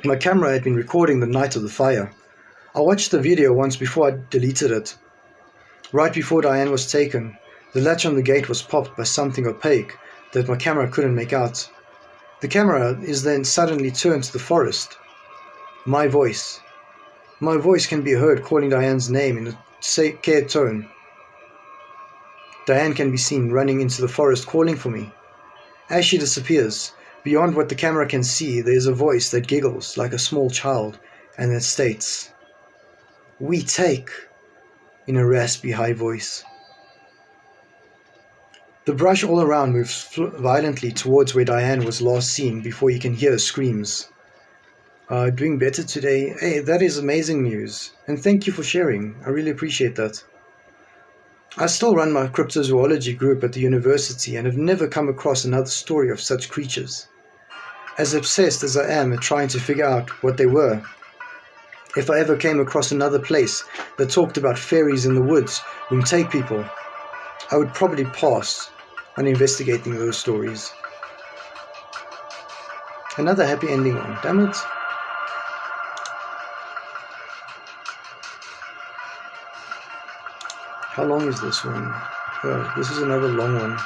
My camera had been recording the night of the fire. I watched the video once before I deleted it. Right before Diane was taken, the latch on the gate was popped by something opaque that my camera couldn't make out. The camera is then suddenly turned to the forest. My voice. My voice can be heard calling Diane's name in a scared tone. Diane can be seen running into the forest calling for me. As she disappears, beyond what the camera can see, there is a voice that giggles like a small child and that states, "We take," in a raspy high voice. The brush all around moves violently towards where Diane was last seen before you can hear screams. Doing better today? Hey, that is amazing news. And thank you for sharing. I really appreciate that. I still run my cryptozoology group at the university and have never come across another story of such creatures. As obsessed as I am at trying to figure out what they were, if I ever came across another place that talked about fairies in the woods whom take people, I would probably pass on investigating those stories. Another happy ending one, damn it. How long is this one? Oh, this is another long one.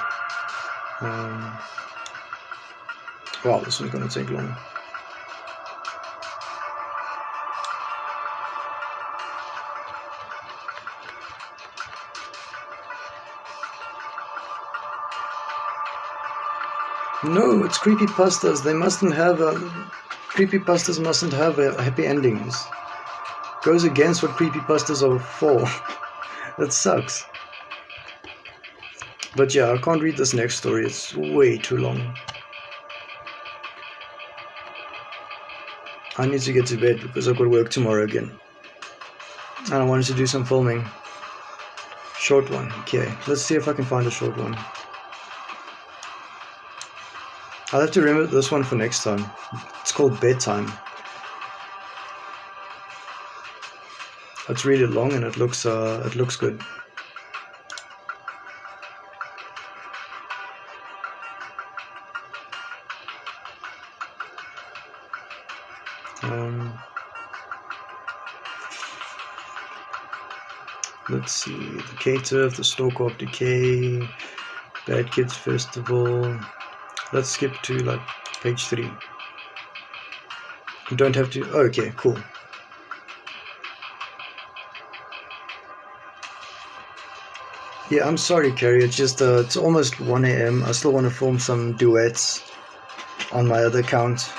Wow, this one's gonna take long. No, it's creepypastas. They mustn't have creepypastas mustn't have happy endings. Goes against what creepypastas are for. That sucks. But yeah, I can't read this next story. It's way too long. I need to get to bed because I've got work tomorrow again. And I wanted to do some filming. Short one. Okay, let's see if I can find a short one. I'll have to remember this one for next time. It's called Bedtime. It's really long and it looks good. Let's see, the K-Turf, the Stalker of Decay, Bad Kids Festival. Let's skip to like page 3. You don't have to. Oh, okay, cool. Yeah, I'm sorry, Carrie. It's just it's almost 1 a.m. I still want to film some duets on my other account.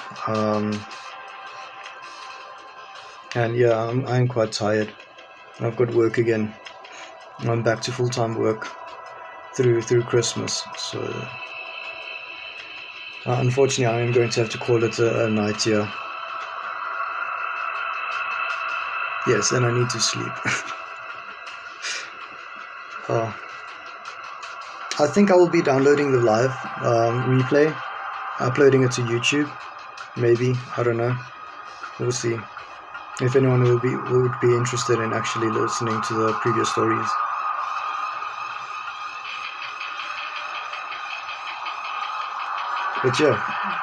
And yeah, I'm quite tired. I've got work again. I'm back to full-time work through Christmas. So unfortunately, I am going to have to call it a night here. Yes, and I need to sleep. I think I will be downloading the live replay, uploading it to YouTube. Maybe, I don't know. We'll see. If anyone would be interested in actually listening to the previous stories. But yeah,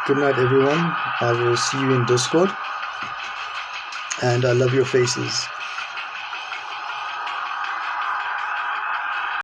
good night everyone. I will see you in Discord. And I love your faces.